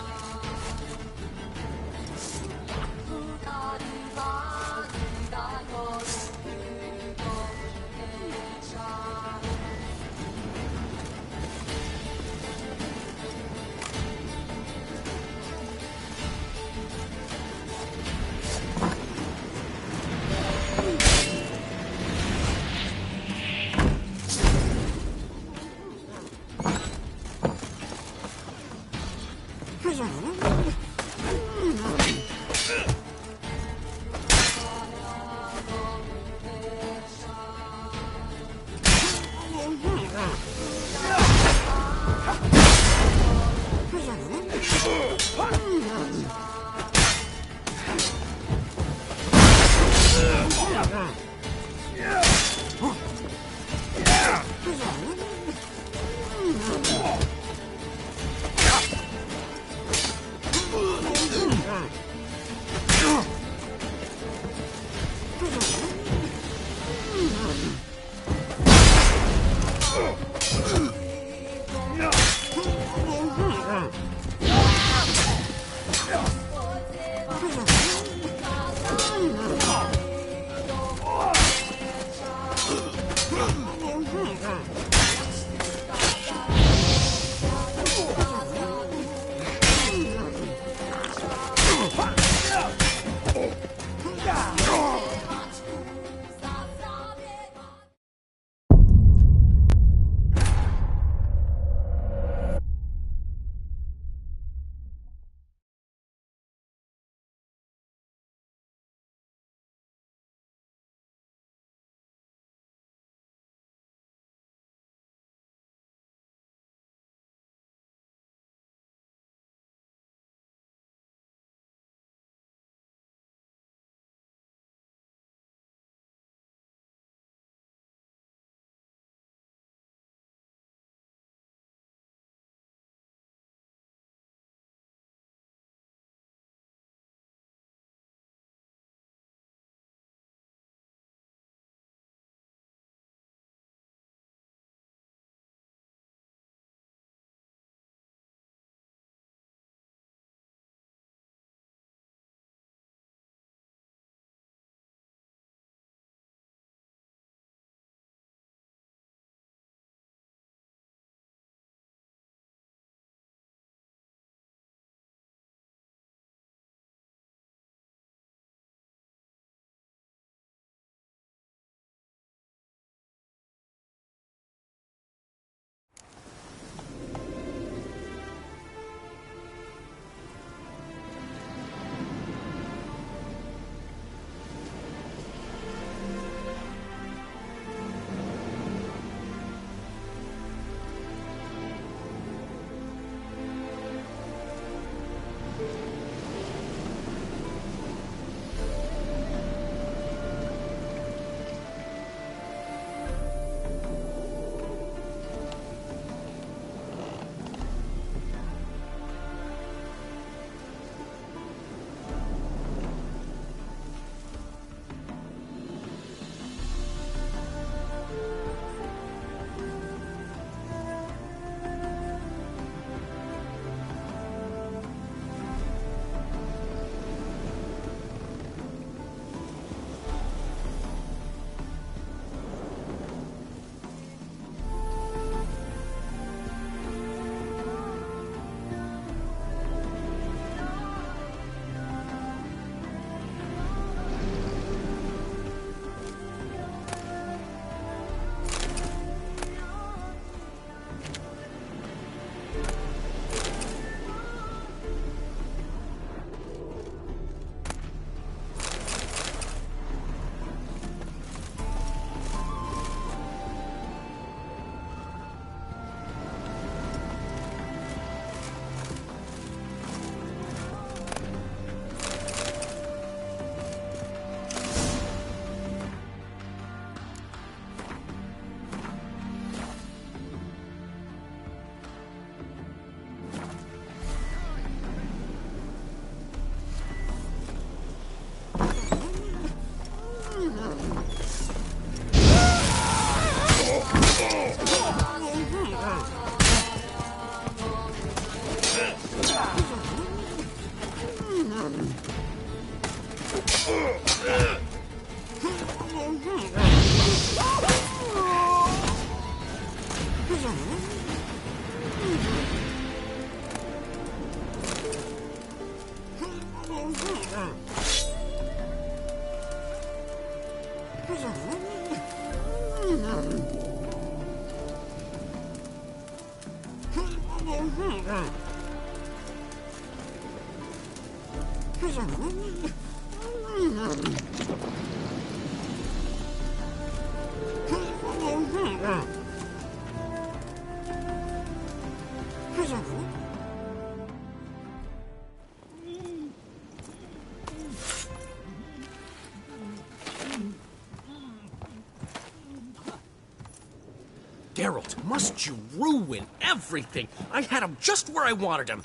Geralt, must you ruin everything? I had him just where I wanted him.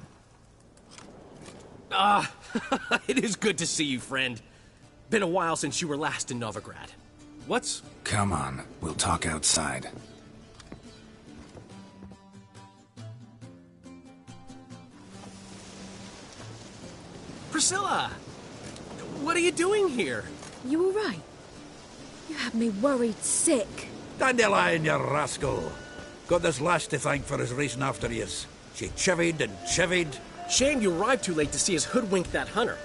It is good to see you, friend. Been a while since you were last in Novigrad. What's... Come on, we'll talk outside. Priscilla! What are you doing here? You all right? You had me worried sick. Dandelion, you rascal. Got this lass to thank for his racing after yous. She chivied and chivied. Shame you arrived too late to see us hoodwink that hunter.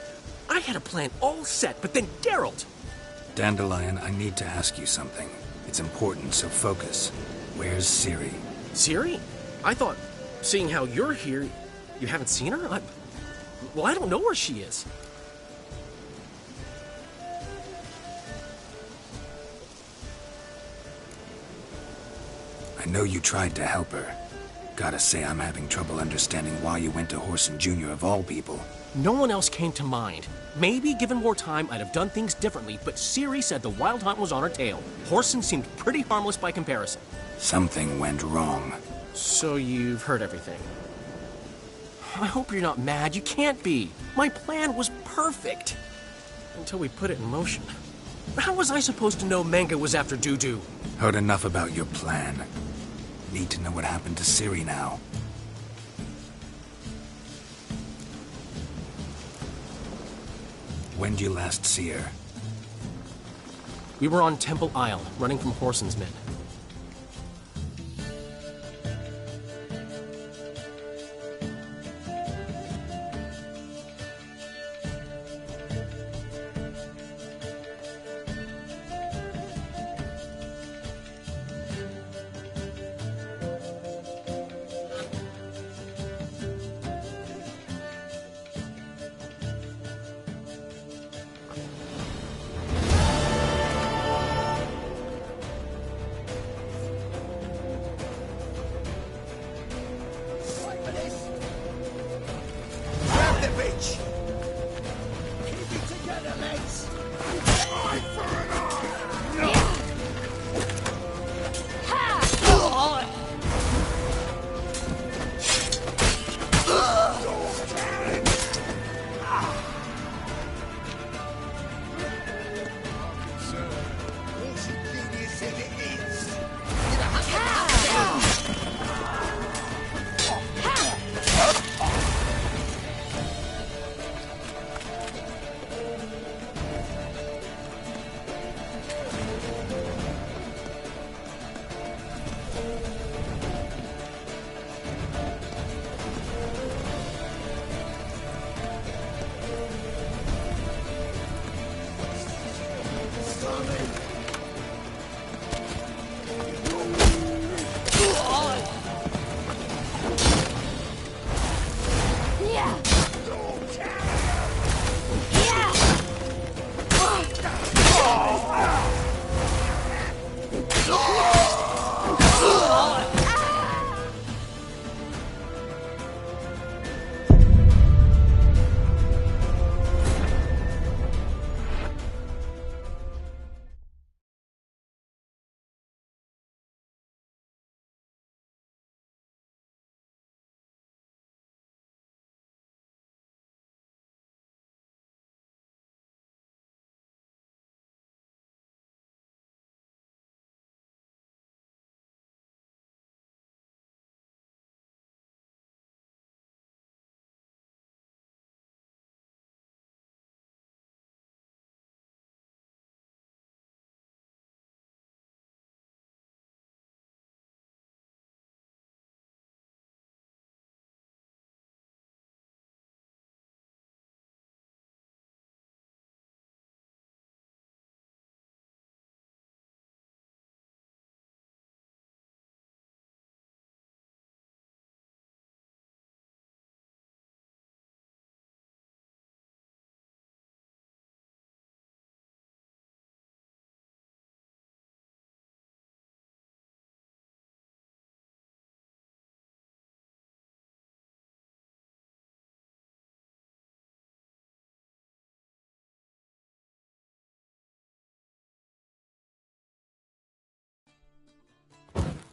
I had a plan all set, but then Geralt... Dandelion, I need to ask you something. It's important, so focus. Where's Ciri? Ciri? I thought, seeing how you're here, you haven't seen her? Well, I don't know where she is. I know you tried to help her. Gotta say, I'm having trouble understanding why you went to Whoreson Jr. of all people. No one else came to mind. Maybe, given more time, I'd have done things differently, but Ciri said the Wild Hunt was on her tail. Whoreson seemed pretty harmless by comparison. Something went wrong. So you've heard everything. I hope you're not mad. You can't be. My plan was perfect. Until we put it in motion. How was I supposed to know Manga was after Dudu? Heard enough about your plan. Need to know what happened to Ciri now. When'd you last see her? We were on Temple Isle, running from Whoreson's men.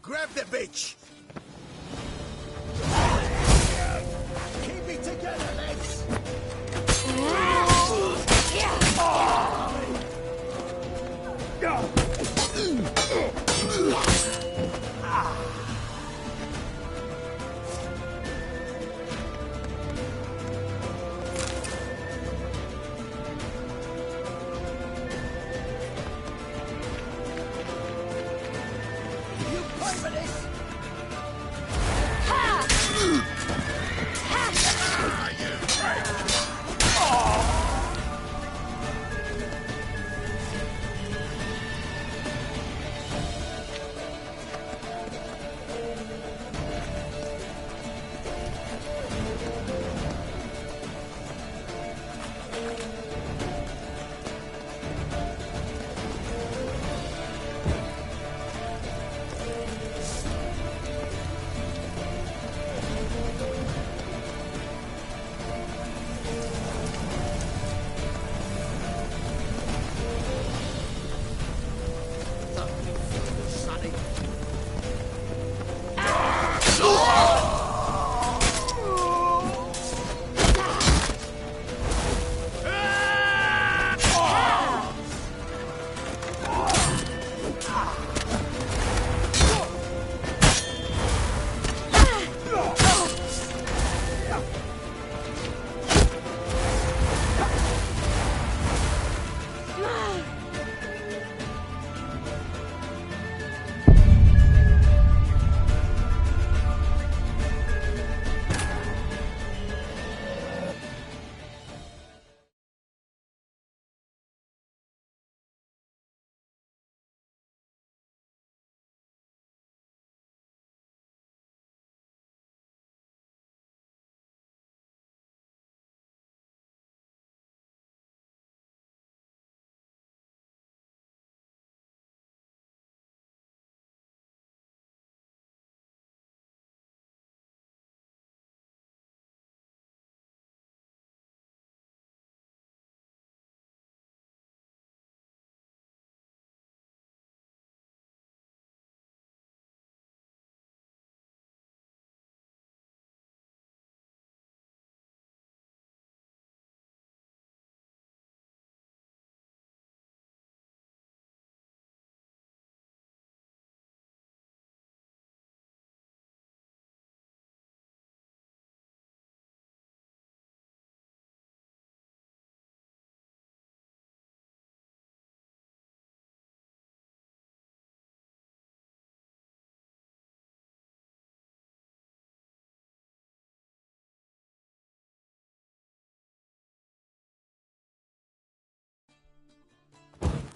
Grab the bitch! Keep it together, lads!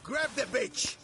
Grab the bitch!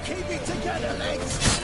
Keep it together, legs!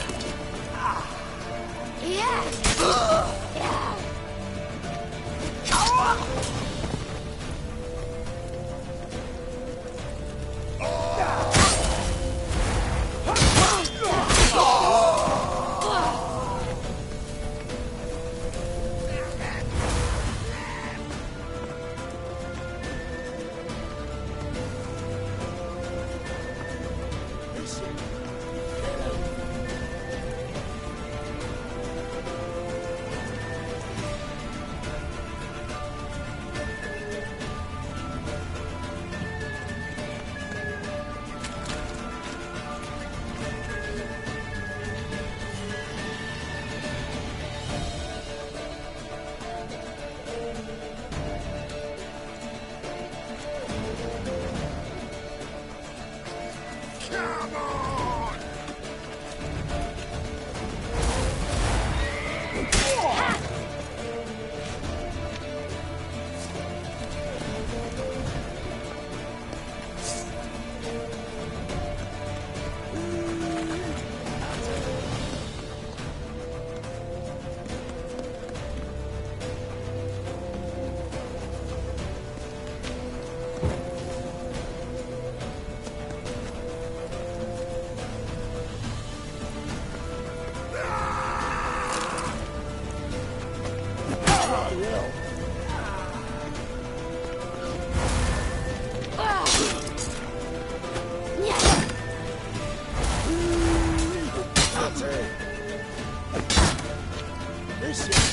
Listen.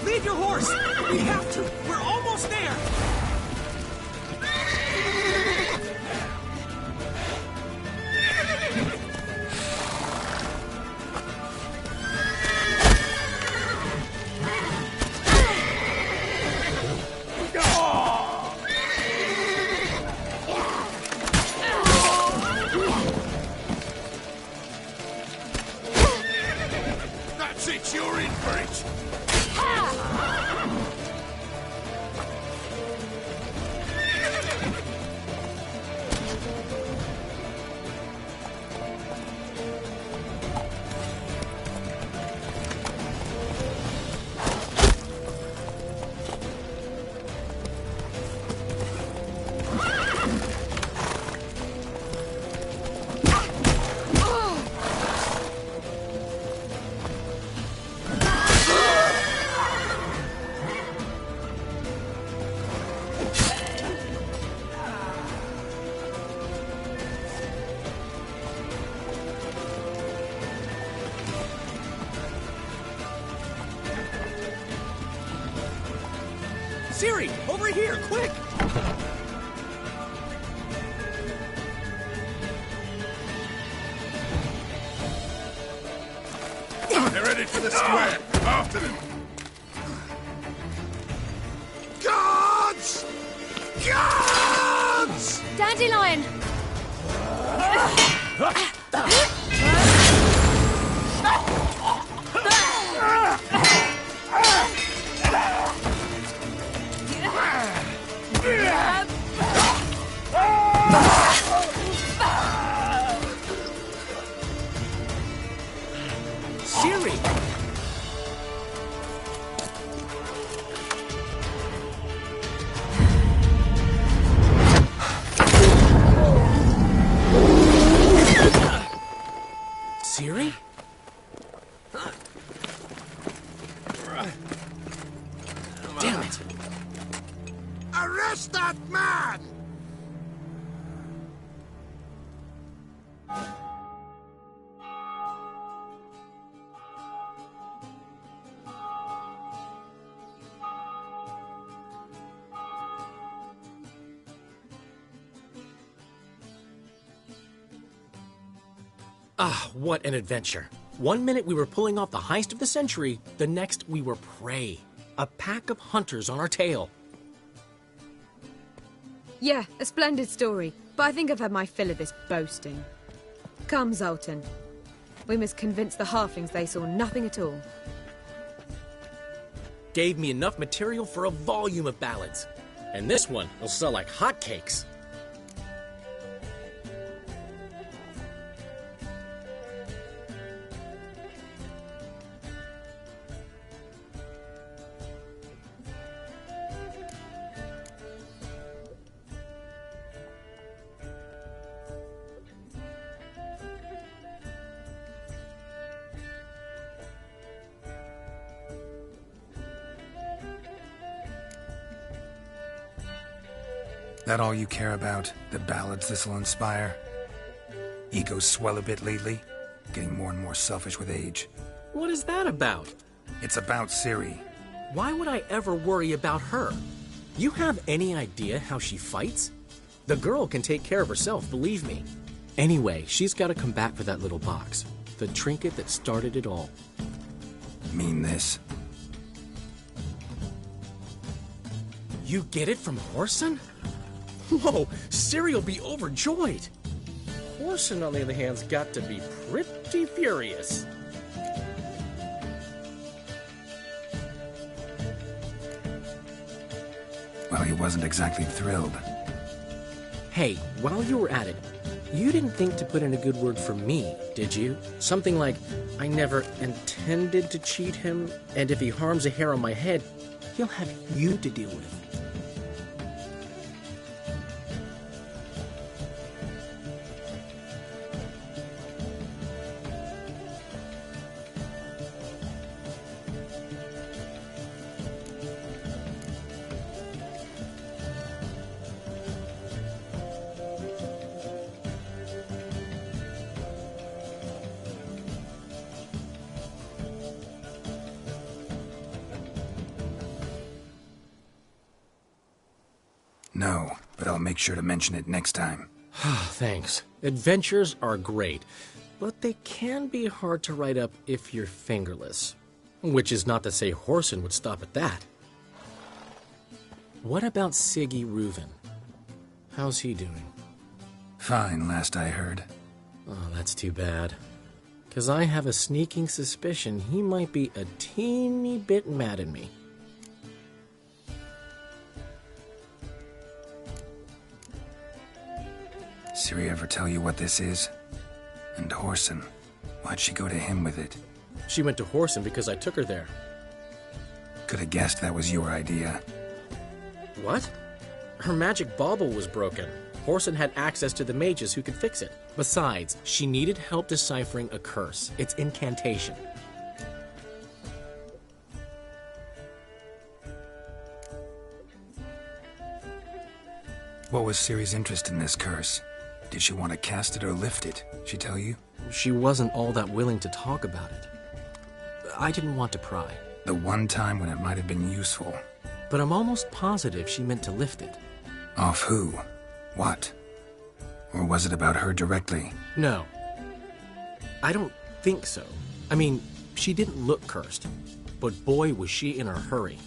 Leave your horse! We have to! We're almost there! That's it, you're in for it! Siri, over here, quick! They're headed for the square. After them. Guards! Guards! Dandelion! Siri! Siri? Damn it! Arrest that man! Ah, what an adventure. One minute we were pulling off the heist of the century, the next we were prey. A pack of hunters on our tail. Yeah, a splendid story, but I think I've had my fill of this boasting. Come, Zoltan. We must convince the halflings they saw nothing at all. Gave me enough material for a volume of ballads. And this one will sell like hotcakes. That all you care about? The ballads this'll inspire? Egos swell a bit lately? Getting more and more selfish with age. What is that about? It's about Ciri. Why would I ever worry about her? You have any idea how she fights? The girl can take care of herself, believe me. Anyway, she's got to come back for that little box. The trinket that started it all. Mean this? You get it from Whoreson? Whoa, Ciri will be overjoyed. Whoreson, on the other hand, has got to be pretty furious. Well, he wasn't exactly thrilled. Hey, while you were at it, you didn't think to put in a good word for me, did you? Something like, I never intended to cheat him, and if he harms a hair on my head, he'll have you to deal with. No, but I'll make sure to mention it next time. Thanks. Adventures are great, but they can be hard to write up if you're fingerless. Which is not to say Horson would stop at that. What about Siggy Reuven? How's he doing? Fine, last I heard. Oh, that's too bad. 'Cause I have a sneaking suspicion he might be a teeny bit mad at me. Ciri ever tell you what this is? And Horson, why'd she go to him with it? She went to Horson because I took her there. Could have guessed that was your idea. What? Her magic bauble was broken. Horson had access to the mages who could fix it. Besides, she needed help deciphering a curse. It's incantation. What was Ciri's interest in this curse? Did she want to cast it or lift it? She tell you? She wasn't all that willing to talk about it. I didn't want to pry. The one time when it might have been useful. But I'm almost positive she meant to lift it. Off who? What? Or was it about her directly? No. I don't think so. I mean, she didn't look cursed. But boy, was she in a hurry.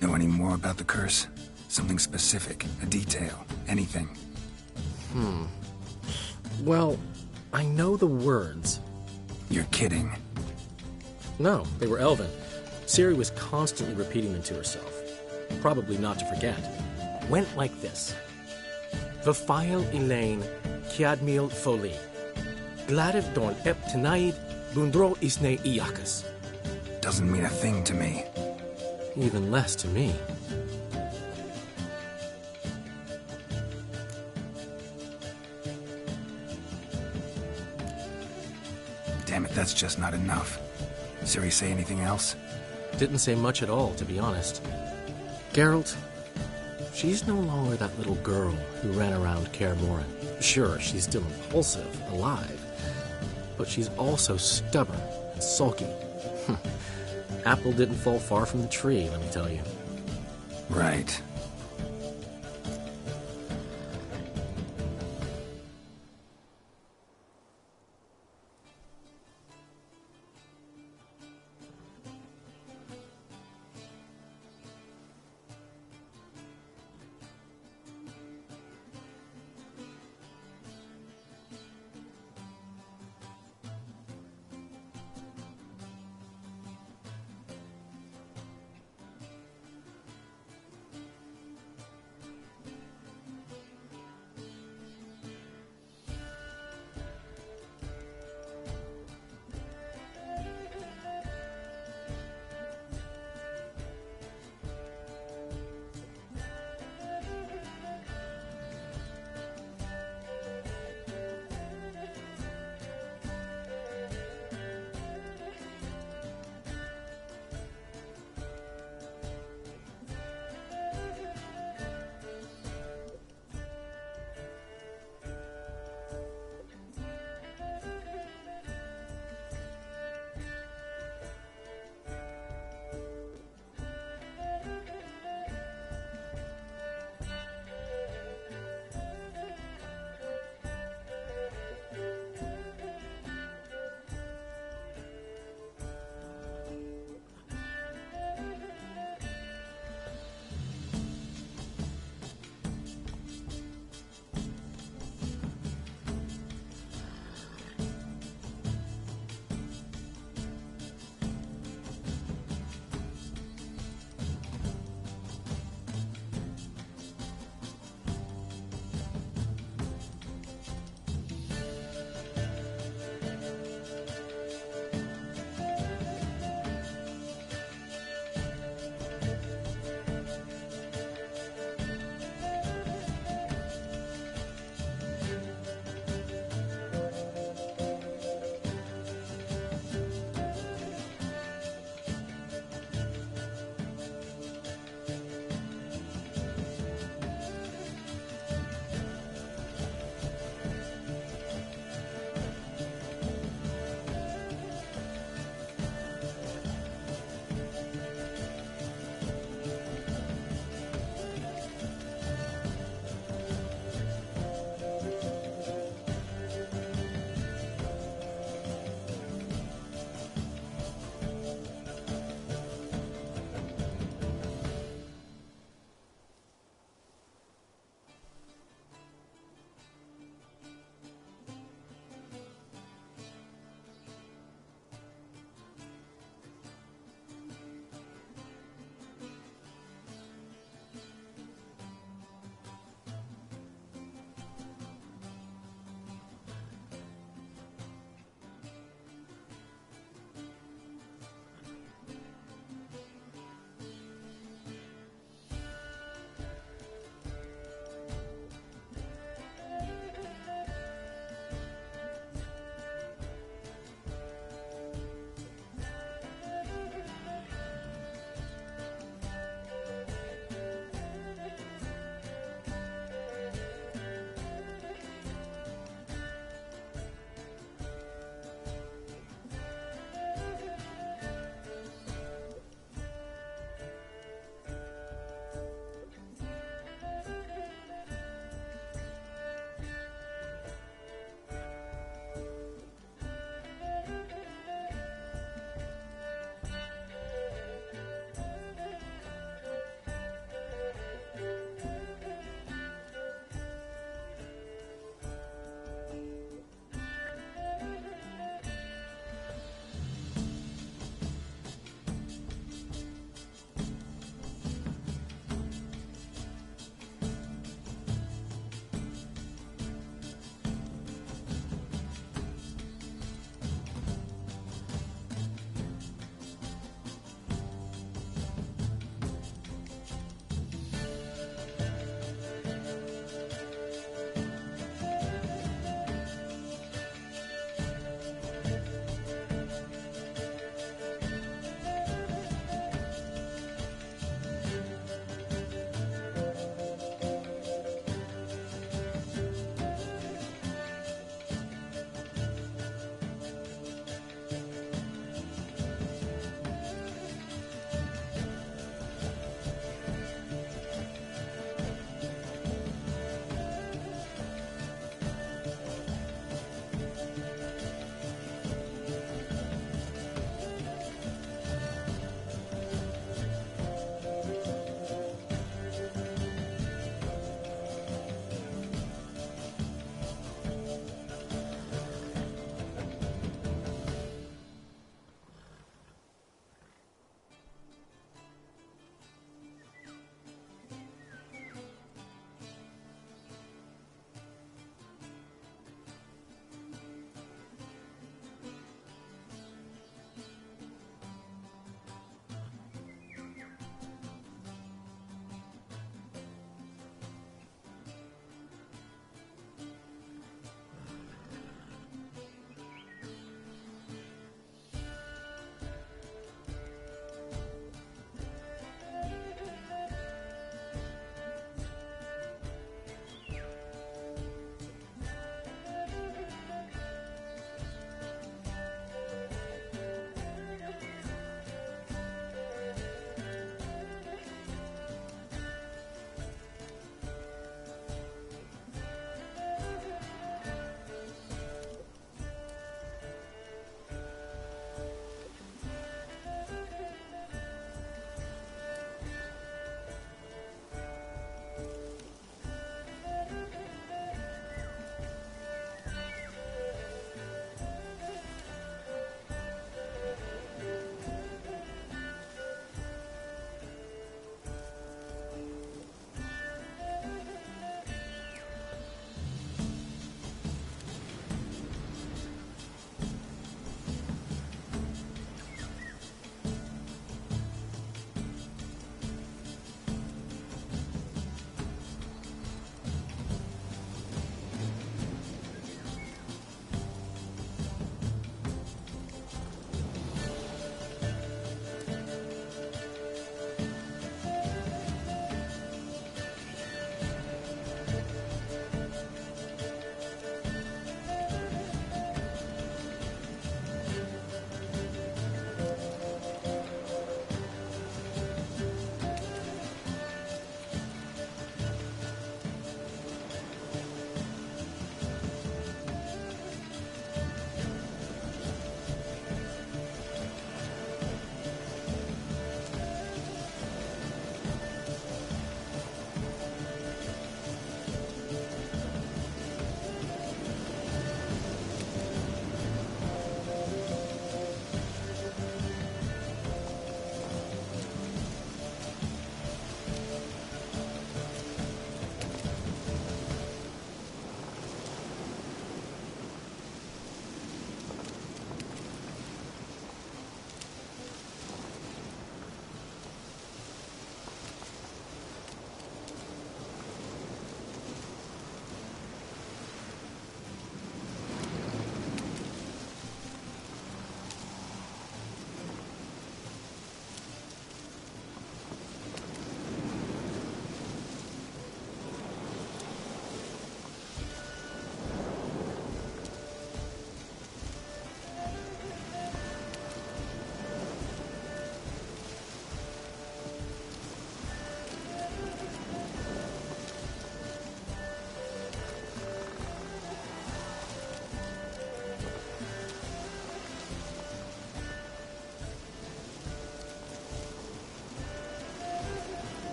Know any more about the curse? Something specific, a detail, anything? Well, I know the words. You're kidding. No, they were Elven. Ciri was constantly repeating them to herself. Probably not to forget. Went like this. Vafile Elaine, Kiadmil Foli. Gladev Dorn Ep Tenaid, Bundro Isne Iakas. Doesn't mean a thing to me. Even less to me. Damn it, that's just not enough. Ciri say anything else? Didn't say much at all, to be honest. Geralt, she's no longer that little girl who ran around Kaer Morhen. Sure, she's still impulsive, alive, but she's also stubborn and sulky. Apple didn't fall far from the tree, let me tell you. Right.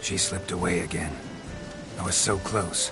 She slipped away again. I was so close.